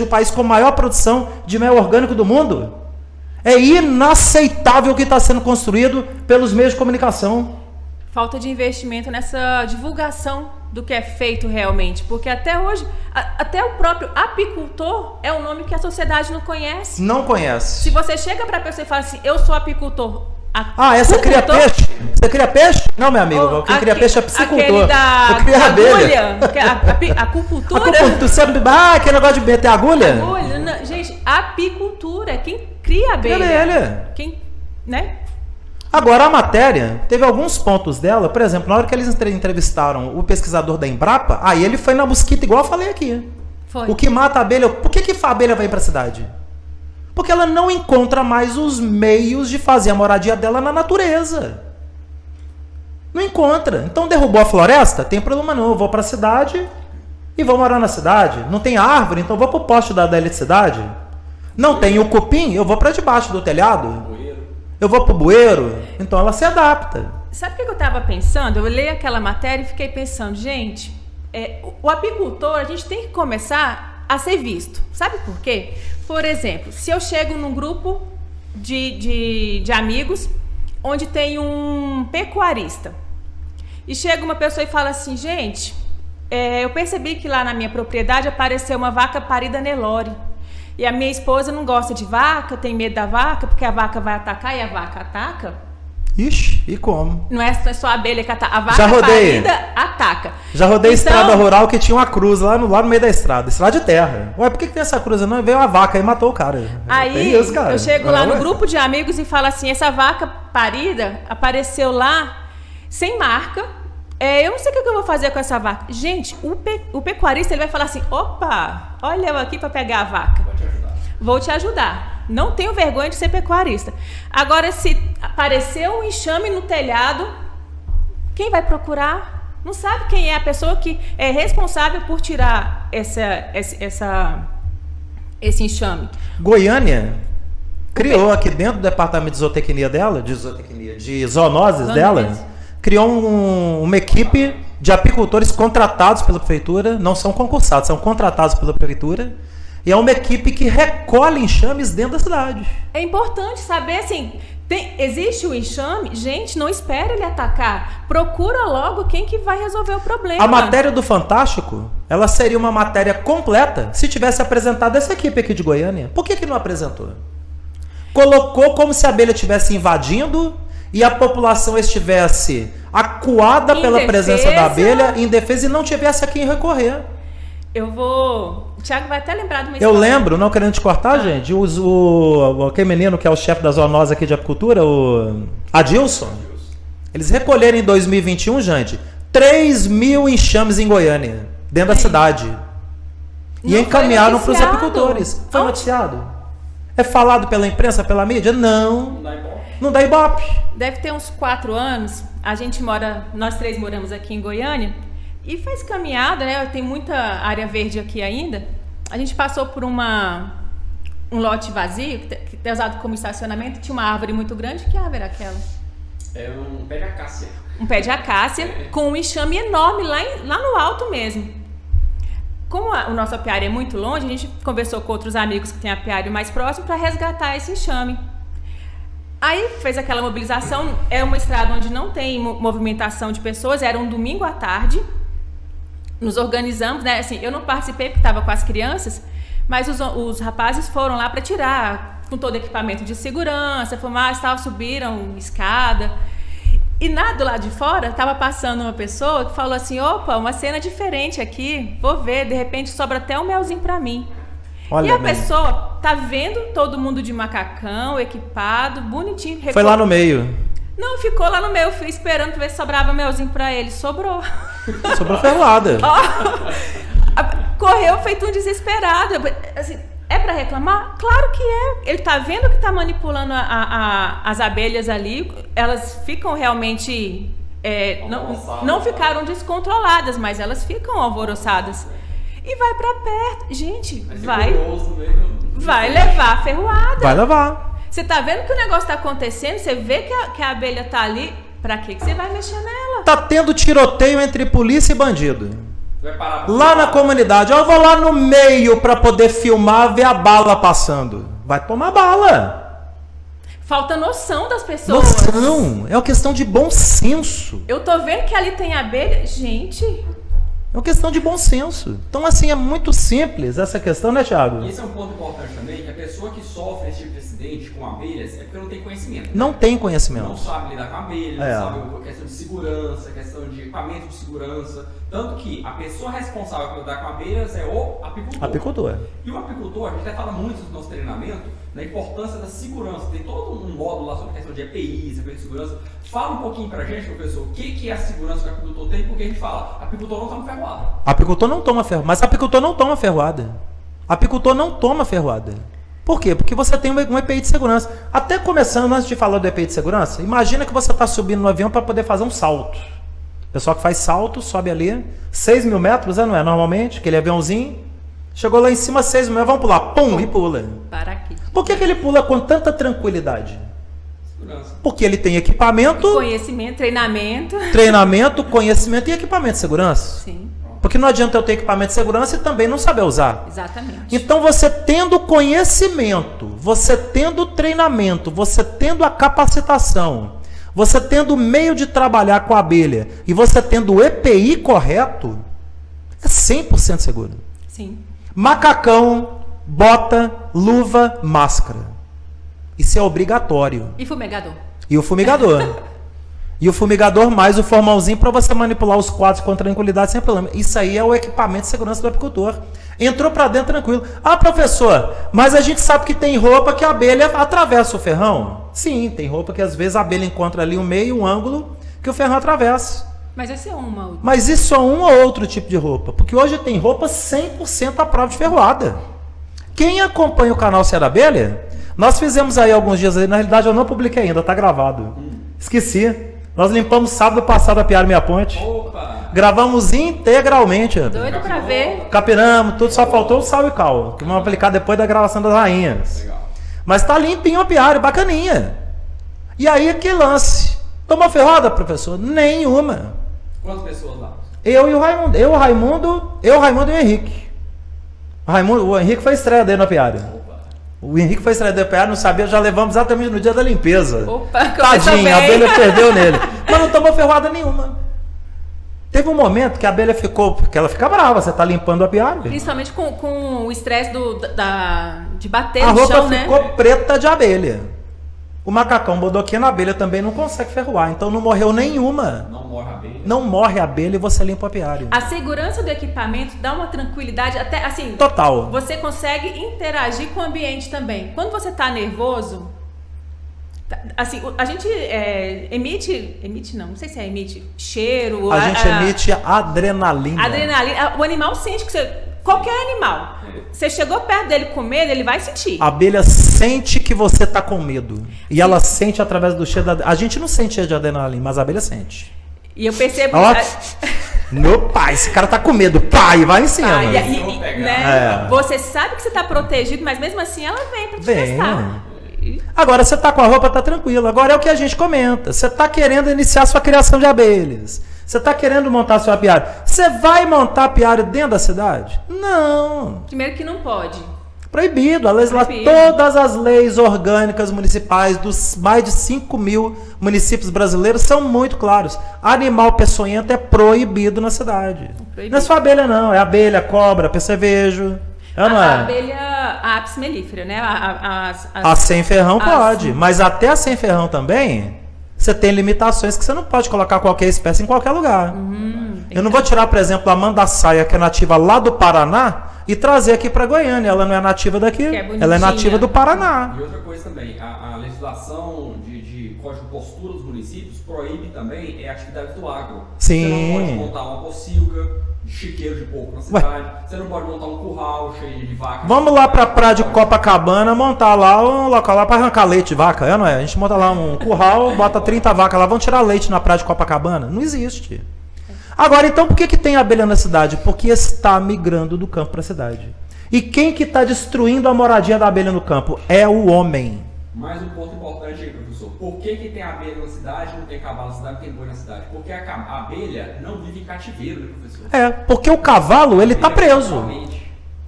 o país com maior produção de mel orgânico do mundo. É inaceitável o que está sendo construído pelos meios de comunicação. Falta de investimento nessa divulgação do que é feito realmente, porque até hoje, até o próprio apicultor é um nome que a sociedade não conhece. Não conhece. Se você chega para a pessoa e fala assim, eu sou apicultor. Essa cria peixe? Você cria peixe? Não, meu amigo. Quem cria peixe é piscicultor. Eu crio abelha. Acupuntura. Aquele negócio de meter agulha? Agulha. Não, gente, apicultura. Quem cria abelha? Quem, né? Agora, a matéria teve alguns pontos dela. Por exemplo, na hora que eles entrevistaram o pesquisador da Embrapa, aí ele foi na mosquita, igual eu falei aqui. Foi. O que mata a abelha... Por que a abelha vai para a cidade? Porque ela não encontra mais os meios de fazer a moradia dela na natureza. Não encontra. Então derrubou a floresta? Tem problema não. Eu vou para a cidade e vou morar na cidade. Não tem árvore? Então eu vou para o poste da eletricidade. Não tem o cupim? Eu vou para debaixo do telhado. Eu vou para o bueiro. Então ela se adapta. Sabe o que eu estava pensando? Eu olhei aquela matéria e fiquei pensando, gente, o apicultor, a gente tem que começar a ser visto. Sabe por quê? Por exemplo, se eu chego num grupo de amigos onde tem um pecuarista e chega uma pessoa e fala assim, gente, eu percebi que lá na minha propriedade apareceu uma vaca parida Nelore e a minha esposa não gosta de vaca, tem medo da vaca porque a vaca vai atacar e a vaca ataca. Ixi, e como? Não é só a abelha que ataca, a vaca parida ataca. Já rodei estrada rural que tinha uma cruz lá no meio da estrada de terra. Ué, por que tem essa cruz? Não, veio uma vaca e matou o cara. Aí isso, cara. Eu chego lá no grupo de amigos e falo assim, essa vaca parida apareceu lá sem marca, eu não sei o que eu vou fazer com essa vaca. Gente, o pecuarista ele vai falar assim, opa, olha eu aqui para pegar a vaca. Vou te ajudar. Não tenho vergonha de ser pecuarista. Agora, se apareceu um enxame no telhado, quem vai procurar? Não sabe quem é a pessoa que é responsável por tirar esse enxame. Goiânia criou aqui dentro do departamento de zootecnia dela, de zoonoses dela, criou uma equipe de apicultores contratados pela prefeitura, não são concursados, são contratados pela prefeitura, E é uma equipe que recolhe enxames dentro da cidade. É importante saber, assim, existe o enxame, gente, não espere ele atacar. Procura logo quem que vai resolver o problema. A matéria do Fantástico, ela seria uma matéria completa se tivesse apresentado essa equipe aqui de Goiânia. Por que não apresentou? Colocou como se a abelha estivesse invadindo e a população estivesse acuada pela presença da abelha, indefesa, e não tivesse a quem recorrer. O Thiago vai até lembrar de uma história. Eu lembro, não querendo te cortar, gente, aquele menino que é o chefe da zoonose aqui de apicultura, o Adilson, eles recolheram em 2021, gente, 3.000 enxames em Goiânia, dentro da cidade. E encaminharam para os apicultores. Foi noticiado? É falado pela imprensa, pela mídia? Não. Não dá ibope. Deve ter uns 4 anos, nós 3 moramos aqui em Goiânia, e faz caminhada, né? Tem muita área verde aqui ainda. A gente passou por um lote vazio, que é usado como estacionamento, tinha uma árvore muito grande. Que árvore era aquela? É um pé de acácia. Um pé de acácia com um enxame enorme lá no alto mesmo. Como o nosso apiário é muito longe, a gente conversou com outros amigos que têm apiário mais próximo para resgatar esse enxame. Aí fez aquela mobilização, é uma estrada onde não tem movimentação de pessoas, era um domingo à tarde. Nos organizamos, né? Assim, eu não participei porque estava com as crianças, mas os rapazes foram lá para tirar com todo o equipamento de segurança, subiram escada. E do lado de fora estava passando uma pessoa que falou assim: opa, uma cena diferente aqui, vou ver, de repente sobra até um melzinho para mim. Olha, e a pessoa tá vendo todo mundo de macacão, equipado, bonitinho. Foi lá no meio. Não, ficou lá no meio, eu fui esperando para ver se sobrava melzinho para ele. Sobrou. Sobrou ferroada. Correu feito um desesperado. Assim, é para reclamar? Claro que é. Ele tá vendo que tá manipulando as abelhas ali. Elas ficam realmente... não ficaram descontroladas, mas elas ficam alvoroçadas. E vai para perto. Gente, vai levar ferroada. Vai levar. Você tá vendo que o negócio tá acontecendo, você vê que a abelha tá ali, pra que você vai mexer nela? Tá tendo tiroteio entre polícia e bandido. Lá na comunidade. Eu vou lá no meio pra poder filmar, ver a bala passando. Vai tomar bala. Falta noção das pessoas. Noção. É uma questão de bom senso. Eu tô vendo que ali tem abelha. Gente... É uma questão de bom senso. Então, assim, é muito simples essa questão, né, Thiago? E esse é um ponto importante também, que a pessoa que sofre esse tipo de acidente com abelhas é porque não tem conhecimento. Né? Não tem conhecimento. Não sabe lidar com abelhas, não sabe questão de segurança, questão de equipamento de segurança. Tanto que a pessoa responsável por lidar com abelhas é o apicultor. E o apicultor, a gente até fala muito no nosso treinamento, na importância da segurança. Tem todo um módulo lá sobre a questão de EPI, de segurança. Fala um pouquinho pra gente, professor, o que é a segurança que o apicultor tem, porque a gente fala, apicultor não toma ferroada. Apicultor não toma ferroada, mas apicultor não toma ferroada. Apicultor não toma ferroada. Por quê? Porque você tem um EPI de segurança. Até começando, antes de falar do EPI de segurança, imagina que você está subindo no avião para poder fazer um salto. O pessoal que faz salto, sobe ali, 6.000 metros, não é? Normalmente, aquele aviãozinho, chegou lá em cima, 6.000 metros, vamos pular, pum, e pula. Por que ele pula com tanta tranquilidade? Segurança. Porque ele tem equipamento... Conhecimento, treinamento. Treinamento, conhecimento e equipamento de segurança. Sim. Porque não adianta eu ter equipamento de segurança e também não saber usar. Exatamente. Então, você tendo conhecimento, você tendo treinamento, você tendo a capacitação, você tendo o meio de trabalhar com a abelha e você tendo o EPI correto, é 100% seguro. Sim. Macacão, bota, luva, máscara. Isso é obrigatório. E fumigador. E o fumigador. E o fumigador mais o formalzinho para você manipular os quadros com tranquilidade, sem problema. Isso aí é o equipamento de segurança do apicultor. Entrou para dentro tranquilo. Ah, professor, mas a gente sabe que tem roupa que a abelha atravessa o ferrão. Sim, tem roupa que às vezes a abelha encontra ali um meio, um ângulo, que o ferrão atravessa. Mas esse é uma... Mas isso é um ou outro tipo de roupa. Porque hoje tem roupa 100% à prova de ferroada. Quem acompanha o canal Cé da Abelha, nós fizemos aí alguns dias, na realidade eu não publiquei ainda, tá gravado. Esqueci. Nós limpamos sábado passado a Apiário Meia Ponte. Opa. Gravamos integralmente. Doido pra ver. Capinamos, tudo, só faltou o sal e cal, que vamos aplicar depois da gravação das rainhas. Legal. Mas tá limpinho o apiário, bacaninha. E aí, que lance? Tomou ferrada, professor? Nenhuma. Quantas pessoas lá? Eu e o Raimundo. Eu, o Raimundo e o Henrique. O Henrique foi estreia dele no apiário. O Henrique foi estreia dele no apiário, não sabia, já levamos exatamente no dia da limpeza. Opa, tadinho, a abelha perdeu nele. Mas não tomou ferroada nenhuma. Teve um momento que a abelha ficou, porque ela fica brava, você tá limpando o apiário. Principalmente com o estresse de bater a no chão, roupa né? ficou preta de abelha. O macacão bodoquino, a abelha também não consegue ferroar, então não morreu nenhuma. Não morre a abelha. Não morre a abelha e você limpa o apiário. A segurança do equipamento dá uma tranquilidade, até assim... Total. Você consegue interagir com o ambiente também. Quando você tá nervoso... Assim, a gente emite não sei se emite cheiro. A gente emite adrenalina. Adrenalina. O animal sente que você... Qualquer animal. Você chegou perto dele com medo, ele vai sentir. A abelha sente que você tá com medo. E ela sente através do cheiro da... A gente não sente cheiro de adrenalina, mas a abelha sente. E eu percebo... Meu pai, esse cara tá com medo. Pai, vai em cima. Né? Você sabe que você tá protegido, mas mesmo assim ela vem pra te testar. Agora você tá com a roupa, tá tranquilo. Agora é o que a gente comenta. Você tá querendo iniciar sua criação de abelhas. Você tá querendo montar seu apiário. Você vai montar apiário dentro da cidade? Não. Primeiro que não pode. Proibido. Todas as leis orgânicas municipais dos mais de 5 mil municípios brasileiros são muito claros. Animal peçonhento é proibido na cidade. Não é só abelha, não. É abelha, cobra, percevejo. A abelha, a apis mellifera, né? A sem ferrão pode, mas até a sem ferrão também, você tem limitações que você não pode colocar qualquer espécie em qualquer lugar. Eu não vou tirar, por exemplo, a mandaçaia, que é nativa lá do Paraná, e trazer aqui para Goiânia. Ela não é nativa daqui, ela é nativa do Paraná. E outra coisa também, a legislação de código de postura dos municípios proíbe também a atividade do agro. Sim. Você não pode montar uma pocilga, chiqueiro de porco na cidade. Você não pode montar um curral cheio de vaca. Vamos lá pra praia de Copacabana, montar lá um local lá pra arrancar leite de vaca, não é? A gente monta lá um curral, bota 30 vacas lá, vamos tirar leite na praia de Copacabana? Não existe. Agora, então, por que tem abelha na cidade? Porque está migrando do campo para a cidade. E quem que está destruindo a moradia da abelha no campo? É o homem. Mais um ponto importante aí, professor. Por que tem abelha na cidade, não tem cavalo na cidade, não tem boi na cidade? Porque a abelha não vive em cativeiro, né, professor? Porque o cavalo, ele está preso.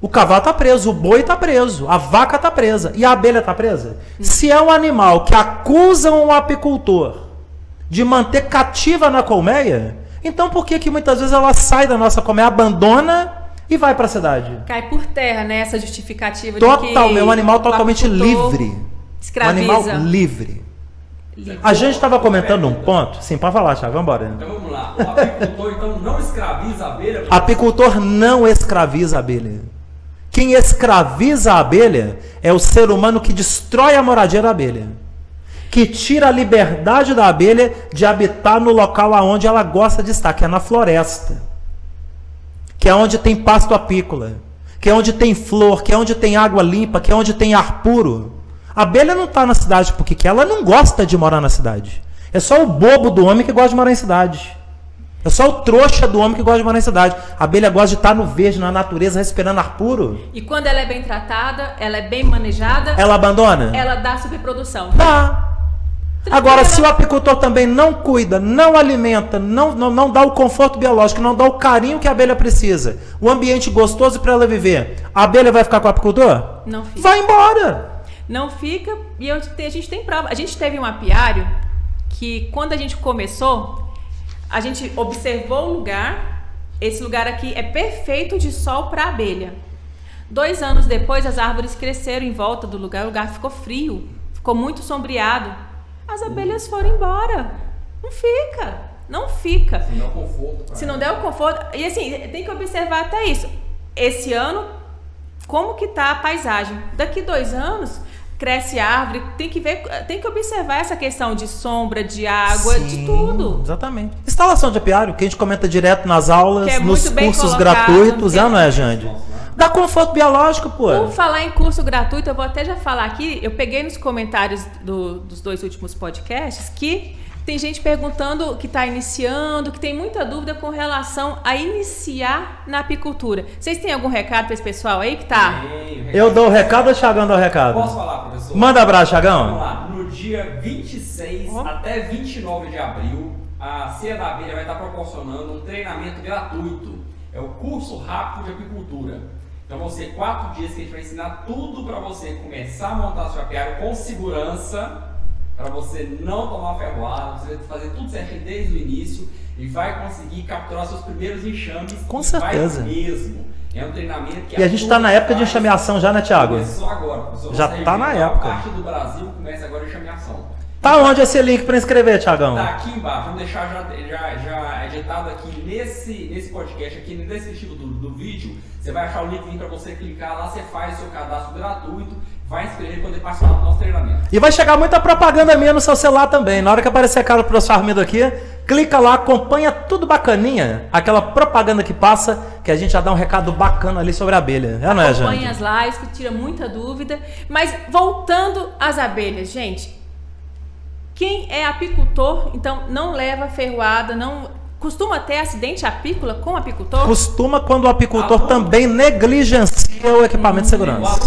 O cavalo está preso, o boi está preso, a vaca está presa. E a abelha está presa? Se é um animal que acusa um apicultor de manter cativa na colmeia, então por que muitas vezes ela sai da nossa colmeia, abandona e vai para a cidade? Cai por terra, né? Essa justificativa de que é um animal totalmente livre. Escraviza. Um animal livre. A gente estava comentando um ponto. Sim, pode falar, Thiago, vamos embora. Então vamos lá. O apicultor então não escraviza a abelha? Apicultor não escraviza a abelha. Quem escraviza a abelha é o ser humano que destrói a moradia da abelha. Que tira a liberdade da abelha de habitar no local aonde ela gosta de estar, que é na floresta. Que é onde tem pasto apícola. Que é onde tem flor, que é onde tem água limpa, que é onde tem ar puro. A abelha não está na cidade porque ela não gosta de morar na cidade. É só o bobo do homem que gosta de morar em cidade. É só o trouxa do homem que gosta de morar em cidade. A abelha gosta de estar no verde, na natureza, respirando ar puro. E quando ela é bem tratada, ela é bem manejada... Ela abandona? Ela dá superprodução. Dá. Agora, se o apicultor também não cuida, não alimenta, não dá o conforto biológico, não dá o carinho que a abelha precisa, o ambiente gostoso para ela viver, a abelha vai ficar com o apicultor? Não fica. Vai embora. Não fica. E a gente tem prova. A gente teve um apiário que, quando a gente começou, a gente observou o lugar. Esse lugar aqui é perfeito de sol para abelha. 2 anos depois, as árvores cresceram em volta do lugar. O lugar ficou frio, ficou muito sombreado. As abelhas foram embora. Não fica. Se não der o conforto. Se não der o conforto. E assim, tem que observar até isso. Esse ano, como que tá a paisagem? Daqui 2 anos, cresce árvore. Tem que observar essa questão de sombra, de água, Sim, de tudo. Exatamente. Instalação de apiário, que a gente comenta direto nas aulas, é nos cursos gratuitos, não é, Jande? Dá conforto biológico, pô. Por falar em curso gratuito, eu vou até já falar aqui, eu peguei nos comentários dos 2 últimos podcasts que tem gente perguntando que está iniciando, que tem muita dúvida com relação a iniciar na apicultura. Vocês têm algum recado para esse pessoal aí que tá? Eu dou o recado ou o Thiagão dá o recado? Posso falar, professor? Manda abraço, Thiagão. Vamos lá. No dia 26 até 29 de abril, a Ceia da Abelha vai estar proporcionando um treinamento gratuito. É o curso rápido de apicultura. Então vão ser 4 dias que a gente vai ensinar tudo para você começar a montar seu apiário com segurança, para você não tomar ferroada, você vai fazer tudo certinho desde o início e vai conseguir capturar seus primeiros enxames. Com certeza. Vai mesmo. É um treinamento que e a gente está na época de enxameação já, né, Thiago? Começou agora. Já está na época. A parte do Brasil começa agora a enxameação. Tá onde esse link para inscrever, Thiagão? Tá aqui embaixo. Vamos deixar já editado aqui nesse podcast, aqui no descritivo do vídeo. Você vai achar o link para você clicar lá, você faz o seu cadastro gratuito, vai inscrever para poder participar do nosso treinamento. E vai chegar muita propaganda minha no seu celular também. Na hora que aparecer a cara do professor Armindo aqui, clica lá, acompanha tudo bacaninha, aquela propaganda que passa, que a gente já dá um recado bacana ali sobre a abelha. Não é, gente? Acompanha as lives, que tira muita dúvida. Mas voltando às abelhas, gente, quem é apicultor, então não leva ferroada, não costuma ter acidente apícola com apicultor? Costuma quando o apicultor também negligencia o equipamento de segurança.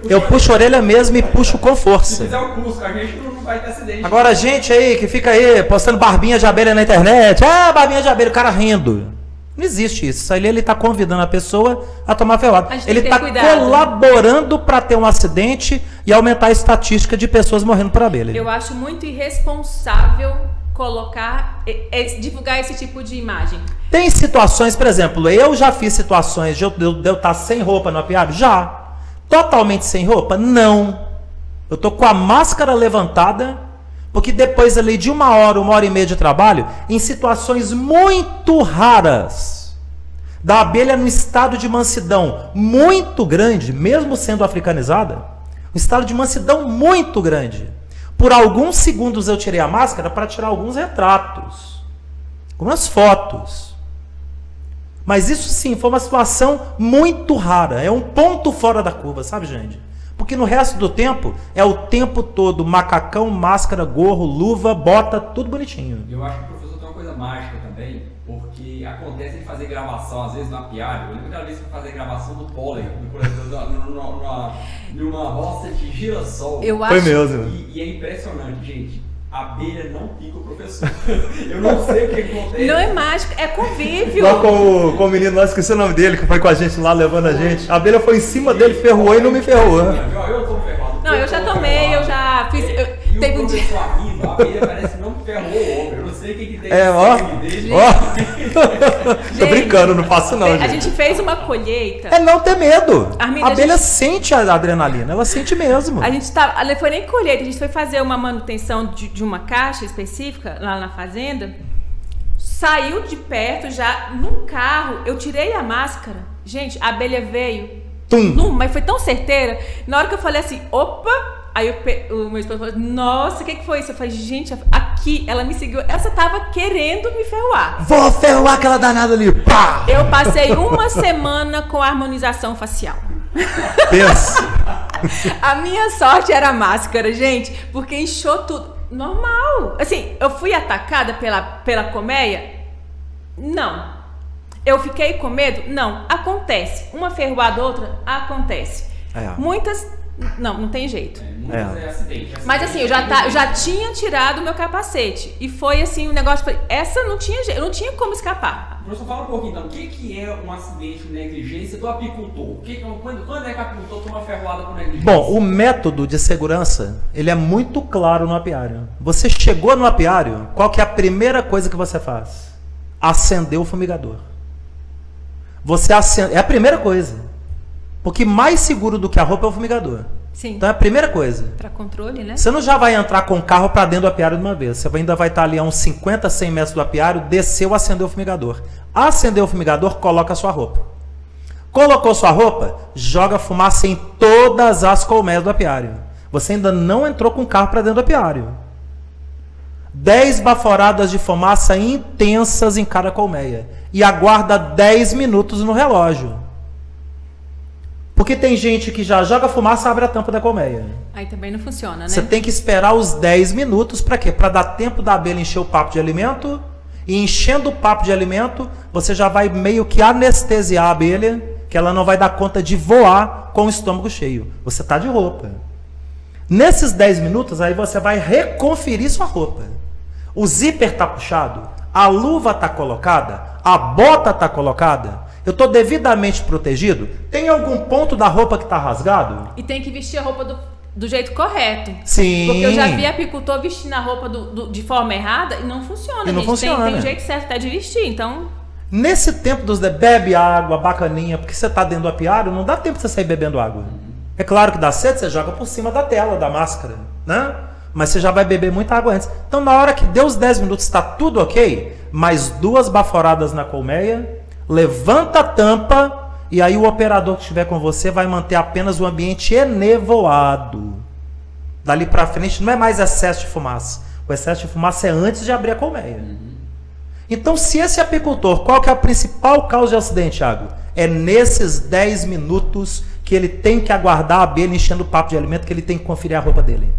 Eu puxo a orelha mesmo e puxo com força. Se fizer o curso, a gente não vai ter acidente. Agora, gente aí que fica aí postando barbinha de abelha na internet, barbinha de abelha, o cara rindo. Não existe isso. Isso aí ele está convidando a pessoa a tomar ferroada. Ele está colaborando para ter um acidente e aumentar a estatística de pessoas morrendo por abelha. Eu acho muito irresponsável divulgar esse tipo de imagem. Tem situações, por exemplo, eu já fiz situações de eu estar sem roupa no apiário? Já. Totalmente sem roupa? Não. Eu tô com a máscara levantada, porque depois ali de 1 hora e meia de trabalho, em situações muito raras, da abelha no estado de mansidão muito grande, mesmo sendo africanizada, um estado de mansidão muito grande. Por alguns segundos eu tirei a máscara para tirar alguns retratos, algumas fotos. Mas isso sim foi uma situação muito rara, é um ponto fora da curva, sabe, gente? Porque no resto do tempo, é o tempo todo macacão, máscara, gorro, luva, bota, tudo bonitinho. Eu acho que o professor tem uma coisa mágica também, porque acontece de fazer gravação, às vezes no apiário. Eu lembro aquela vez que eu fazer gravação do pólen, numa roça de girassol. Foi mesmo. E é impressionante, gente. A abelha não pica o professor. Eu não sei o que acontece. Não é mágico, é convívio. Lá com o menino, nós esqueci o nome dele, que foi com a gente lá, levando a gente. A abelha foi em cima dele, ferroou e não me ferrou. Eu tô ferrado. Não, eu já tomei, eu já fiz. Teve um dia. A abelha parece que não ferrou o homem. Eu não sei o que tem. Tô brincando, não faço não, gente. A gente fez uma colheita. É não ter medo. Arminda, a abelha sente a adrenalina, ela sente mesmo. A gente não foi nem colheita, a gente foi fazer uma manutenção de uma caixa específica lá na fazenda. Saiu de perto já, no carro, eu tirei a máscara. Gente, a abelha veio. Mas foi tão certeira. Na hora que eu falei assim, opa, aí o meu esposo falou, nossa, o que foi isso? Eu falei, gente, aqui, ela me seguiu, essa tava querendo me ferroar. Vou ferroar aquela danada ali, pá! Eu passei 1 semana com harmonização facial. Pensa. A minha sorte era a máscara, gente, porque inchou tudo. Normal. Assim, eu fui atacada pela colmeia? Não. Eu fiquei com medo? Não. Acontece. Uma ferroada, outra, acontece. Muitas, não tem jeito. Muitas é acidente. Mas assim, eu já tinha tirado o meu capacete. E foi assim, um negócio, essa não tinha jeito, não tinha como escapar. Professor, fala um pouquinho então, o que é um acidente de negligência do apicultor? Quando é que o apicultor toma ferroada por negligência? Bom, o método de segurança, ele é muito claro no apiário. Você chegou no apiário, qual que é a primeira coisa que você faz? Acender o fumigador. Você acende, é a primeira coisa. Porque mais seguro do que a roupa é o fumigador. Sim. Então é a primeira coisa. Para controle, né? Você não já vai entrar com o carro para dentro do apiário de uma vez. Você ainda vai estar ali a uns 50, 100 metros do apiário, desceu, acendeu o fumigador. Acendeu o fumigador, coloca a sua roupa. Colocou sua roupa, joga fumaça em todas as colmeias do apiário. Você ainda não entrou com o carro para dentro do apiário. 10 baforadas de fumaça intensas em cada colmeia. E aguarda 10 minutos no relógio. Porque tem gente que já joga fumaça e abre a tampa da colmeia. Aí também não funciona, né? Você tem que esperar os 10 minutos para quê? Para dar tempo da abelha encher o papo de alimento. E enchendo o papo de alimento, você já vai meio que anestesiar a abelha, que ela não vai dar conta de voar com o estômago cheio. Você está de roupa. Nesses 10 minutos, aí você vai reconferir sua roupa. O zíper está puxado, a luva está colocada, a bota está colocada. Eu estou devidamente protegido? Tem algum ponto da roupa que está rasgado? E tem que vestir a roupa do jeito correto. Sim. Porque eu já vi apicultor vestindo a roupa de forma errada e não funciona. E não funciona. Tem um jeito certo até de vestir, então... Nesse tempo bebe água, bacaninha, porque você está dentro do apiário, não dá tempo de você sair bebendo água. É claro que dá sede, você joga por cima da tela, da máscara, né? Mas você já vai beber muita água antes. Então, na hora que deu os 10 minutos, está tudo ok, mais 2 baforadas na colmeia, levanta a tampa, e aí o operador que estiver com você vai manter apenas o ambiente enevoado. Dali para frente não é mais excesso de fumaça. O excesso de fumaça é antes de abrir a colmeia. Então, se esse apicultor, qual que é a principal causa de acidente, Thiago? É nesses 10 minutos que ele tem que aguardar a abelha enchendo o papo de alimento, que ele tem que conferir a roupa dele.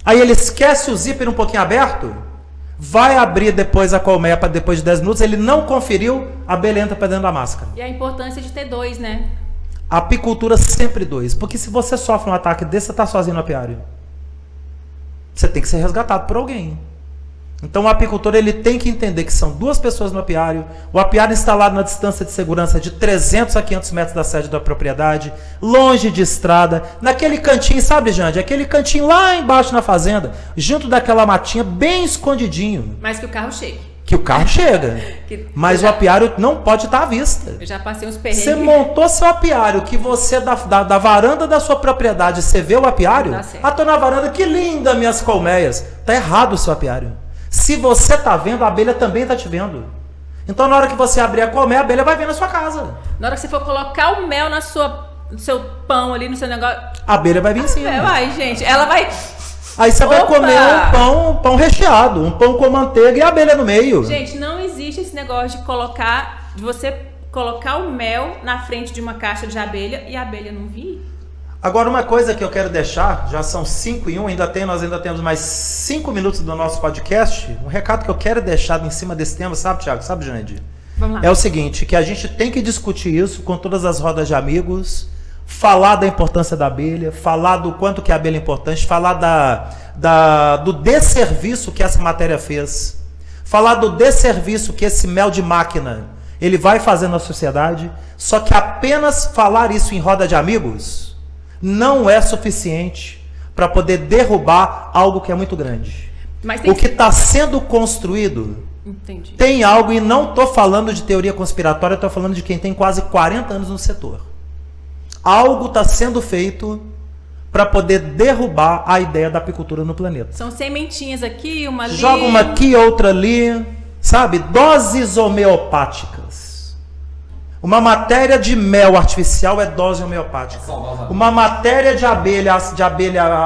Aí ele esquece o zíper um pouquinho aberto, vai abrir depois a colmeia para depois de 10 minutos, ele não conferiu, a abelha entra para dentro da máscara. E a importância de ter 2, né? A apicultura sempre 2, porque se você sofre um ataque desse, você está sozinho no apiário. Você tem que ser resgatado por alguém. Então o apicultor ele tem que entender que são 2 pessoas no apiário, o apiário instalado na distância de segurança de 300 a 500 metros da sede da propriedade, longe de estrada, naquele cantinho, sabe, Jande? Aquele cantinho lá embaixo na fazenda, junto daquela matinha, bem escondidinho. Mas que o carro chegue. Que o carro chega. Mas o apiário não pode estar à vista. Eu já passei uns perrengues. Você montou seu apiário, que você da varanda da sua propriedade, você vê o apiário? Tá certo. Ah, tô na varanda, que linda minhas colmeias. Tá errado o seu apiário. Se você está vendo, a abelha também está te vendo. Então, na hora que você abrir a colmeia, a abelha vai vir na sua casa. Na hora que você for colocar o mel no seu pão ali, no seu negócio... A abelha vai vir em cima. Vai, gente. Ela vai... Aí você vai comer um pão recheado, um pão com manteiga e a abelha no meio. Gente, não existe esse negócio de você colocar o mel na frente de uma caixa de abelha e a abelha não vir. Agora, uma coisa que eu quero deixar, já são 5 e 1, nós ainda temos mais 5 minutos do nosso podcast. Um recado que eu quero deixar em cima desse tema, sabe, Thiago? Sabe, Jandy? Vamos lá. É o seguinte, que a gente tem que discutir isso com todas as rodas de amigos, falar da importância da abelha, falar do quanto que a abelha é importante, falar do desserviço que essa matéria fez, falar do desserviço que esse mel de máquina ele vai fazer na sociedade, só que apenas falar isso em roda de amigos não é suficiente para poder derrubar algo que é muito grande. Mas o que está sendo construído tem algo, e não estou falando de teoria conspiratória, estou falando de quem tem quase 40 anos no setor. Algo está sendo feito para poder derrubar a ideia da apicultura no planeta. São sementinhas aqui, uma ali. Joga uma aqui, outra ali, sabe? Doses homeopáticas. Uma matéria de mel artificial é dose homeopática. Uma matéria de abelha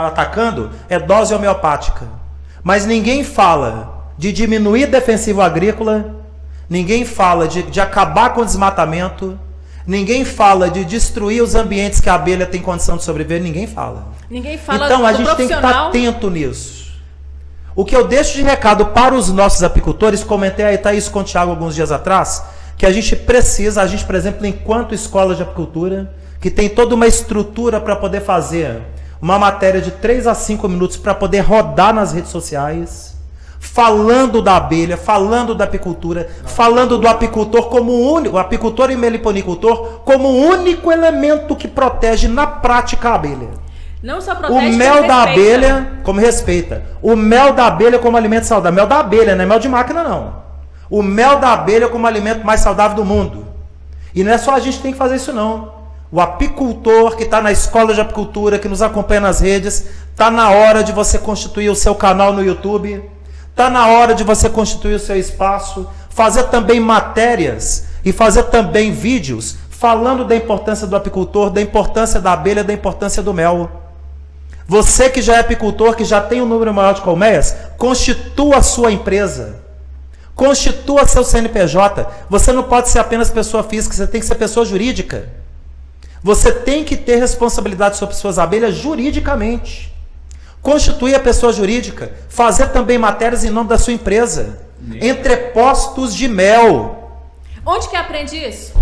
atacando é dose homeopática. Mas ninguém fala de diminuir defensivo agrícola, ninguém fala de acabar com o desmatamento, ninguém fala de destruir os ambientes que a abelha tem condição de sobreviver, ninguém fala. Ninguém fala então a gente tem que estar atento nisso. O que eu deixo de recado para os nossos apicultores, comentei aí, Thaís, com o Thiago alguns dias atrás, que a gente, por exemplo, enquanto escola de apicultura, que tem toda uma estrutura para poder fazer uma matéria de 3 a 5 minutos para poder rodar nas redes sociais, falando da abelha, falando da apicultura, falando do apicultor como único, o apicultor e meliponicultor como único elemento que protege na prática a abelha. Não só protege, o mel da abelha, como respeita. O mel da abelha como alimento saudável. Mel da abelha, não é mel de máquina, não. O mel da abelha como alimento mais saudável do mundo. E não é só a gente que tem que fazer isso, não. O apicultor que está na escola de apicultura, que nos acompanha nas redes, está na hora de você constituir o seu canal no YouTube, está na hora de você constituir o seu espaço, fazer também matérias e fazer também vídeos falando da importância do apicultor, da importância da abelha, da importância do mel. Você que já é apicultor, que já tem um número maior de colmeias, constitua a sua empresa. Constitua seu CNPJ. Você não pode ser apenas pessoa física, você tem que ser pessoa jurídica. Você tem que ter responsabilidade sobre suas abelhas juridicamente. Constituir a pessoa jurídica. Fazer também matérias em nome da sua empresa. Entrepostos de mel. Onde que aprende isso?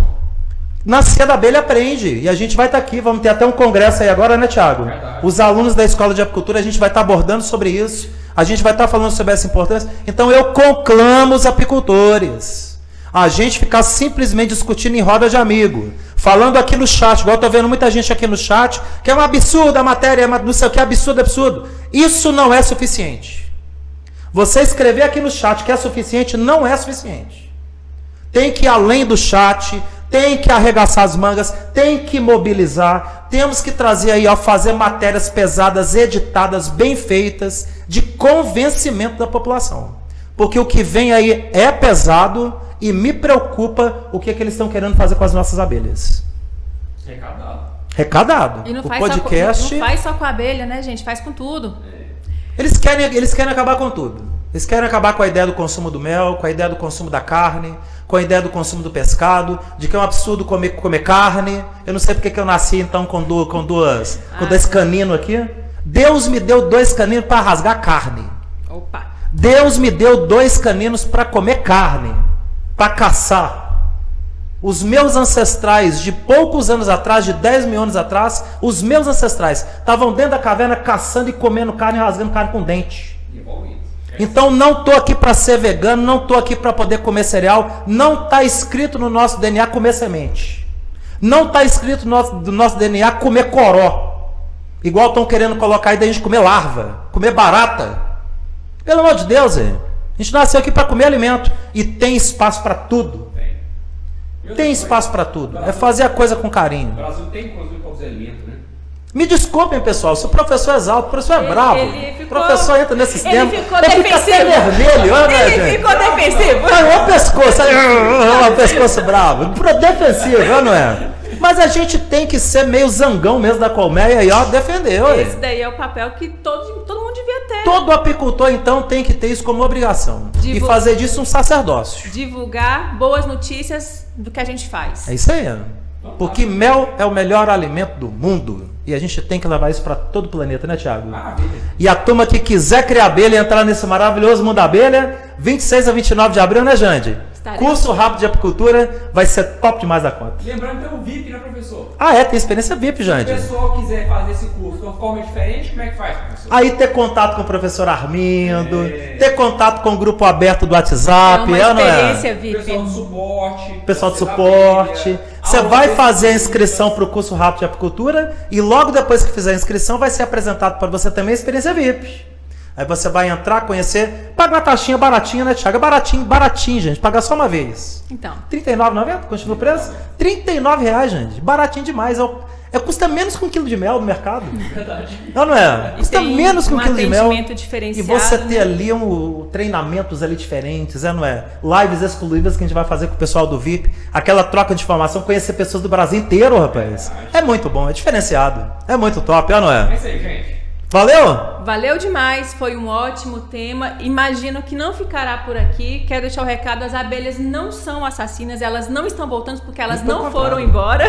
Na Cia da Abelha aprende. E a gente vai estar aqui, vamos ter até um congresso aí agora, né, Thiago? Verdade. Os alunos da Escola de Apicultura, a gente vai estar abordando sobre isso. A gente vai estar falando sobre essa importância. Então eu conclamo os apicultores A gente ficar simplesmente discutindo em roda de amigo, falando aqui no chat, igual eu tô vendo muita gente aqui no chat, que é um absurdo a matéria, não sei o que, absurdo. Isso não é suficiente. Você escrever aqui no chat que é suficiente, não é suficiente. Tem que ir além do chat, tem que arregaçar as mangas, tem que mobilizar, temos que trazer aí, ó, fazer matérias pesadas, editadas, bem feitas, de convencimento da população. Porque o que vem aí é pesado e me preocupa o que eles estão querendo fazer com as nossas abelhas. Recadado. E não o faz, podcast... não faz só com a abelha, né, gente? Faz com tudo. Eles querem acabar com tudo. Eles querem acabar com a ideia do consumo do mel, com a ideia do consumo da carne, com a ideia do consumo do pescado, de que é um absurdo comer carne. Eu não sei porque que eu nasci então com dois caninos aqui. Deus me deu 2 caninos para rasgar carne. Opa! Deus me deu 2 caninos para comer carne, para caçar. Os meus ancestrais de poucos anos atrás, de 10 mil anos atrás, os meus ancestrais estavam dentro da caverna caçando e comendo carne, rasgando carne com dente. Então não estou aqui para ser vegano, não estou aqui para poder comer cereal, não está escrito no nosso DNA comer semente. Não está escrito no nosso DNA comer coró. Igual estão querendo colocar aí da gente comer larva, comer barata. Pelo amor de Deus, a gente nasceu aqui para comer alimento e tem espaço para tudo. Tem espaço para tudo. É fazer a coisa com carinho. O Brasil tem inclusive para os alimentos, né? Me desculpem, pessoal, se o professor é exalto, o professor é bravo. O professor entra nesse sistema. Ele ficou defensivo. Fica até vermelho, ele ficou defensivo. Olha o pescoço, o pescoço bravo. Defensivo, não é? Mas a gente tem que ser meio zangão mesmo da colmeia e ó, defender. Esse daí é o papel que todo mundo devia ter. Todo apicultor, então, tem que ter isso como obrigação. E fazer disso um sacerdócio. Divulgar boas notícias do que a gente faz. É isso aí. Porque mel é o melhor alimento do mundo. E a gente tem que levar isso para todo o planeta, né, Thiago? E a turma que quiser criar abelha e entrar nesse maravilhoso mundo da abelha, 26 a 29 de abril, né, Jande? Curso rápido de apicultura vai ser top demais da conta. Lembrando que tem um VIP, né, professor? Ah, tem experiência VIP, Jande. Se o pessoal quiser fazer esse curso de uma forma diferente, como é que faz, professor? Aí ter contato com o professor Armindo, ter contato com o grupo aberto do WhatsApp, uma experiência VIP. Pessoal do suporte. Pessoal do suporte. Você vai fazer a inscrição para o curso rápido de apicultura e logo depois que fizer a inscrição vai ser apresentado para você também a experiência VIP. Aí você vai entrar, conhecer, paga uma taxinha baratinha, né, Thiago? Baratinho, gente. Pagar só uma vez. Então. R$39,90? Continua o preço? R$39,00, gente. Baratinho demais. Custa menos que 1 quilo de mel no mercado. Verdade. Não é? Custa menos que 1 quilo de mel. Diferenciado, e você ter ali treinamentos ali diferentes, não é? Lives exclusivas que a gente vai fazer com o pessoal do VIP. Aquela troca de informação, conhecer pessoas do Brasil inteiro, rapaz. É muito bom, é diferenciado. É muito top, não é? É isso aí, gente. Valeu? Valeu demais, foi um ótimo tema. Imagino que não ficará por aqui. Quero deixar o recado: as abelhas não são assassinas, elas não estão voltando porque elas não foram embora.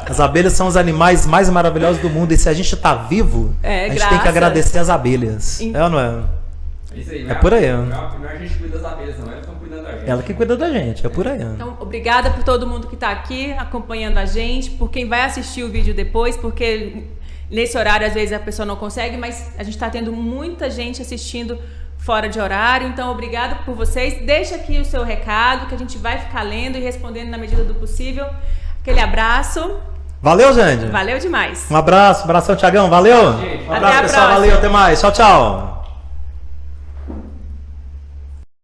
As abelhas são os animais mais maravilhosos do mundo e se a gente está vivo, a gente tem que agradecer as abelhas. É ou não é? Isso aí, é por aí. Não é a gente que cuida das abelhas, não. Elas estão cuidando da gente. Ela que cuida da gente, é por aí. Então, obrigada por todo mundo que está aqui acompanhando a gente, por quem vai assistir o vídeo depois, porque nesse horário, às vezes, a pessoa não consegue, mas a gente está tendo muita gente assistindo fora de horário. Então, obrigado por vocês. Deixa aqui o seu recado, que a gente vai ficar lendo e respondendo na medida do possível. Aquele abraço. Valeu, Jande. Valeu demais. Um abraço, abração, Thiagão. Valeu. Gente, um abraço, pessoal. Valeu, até mais. Tchau, tchau.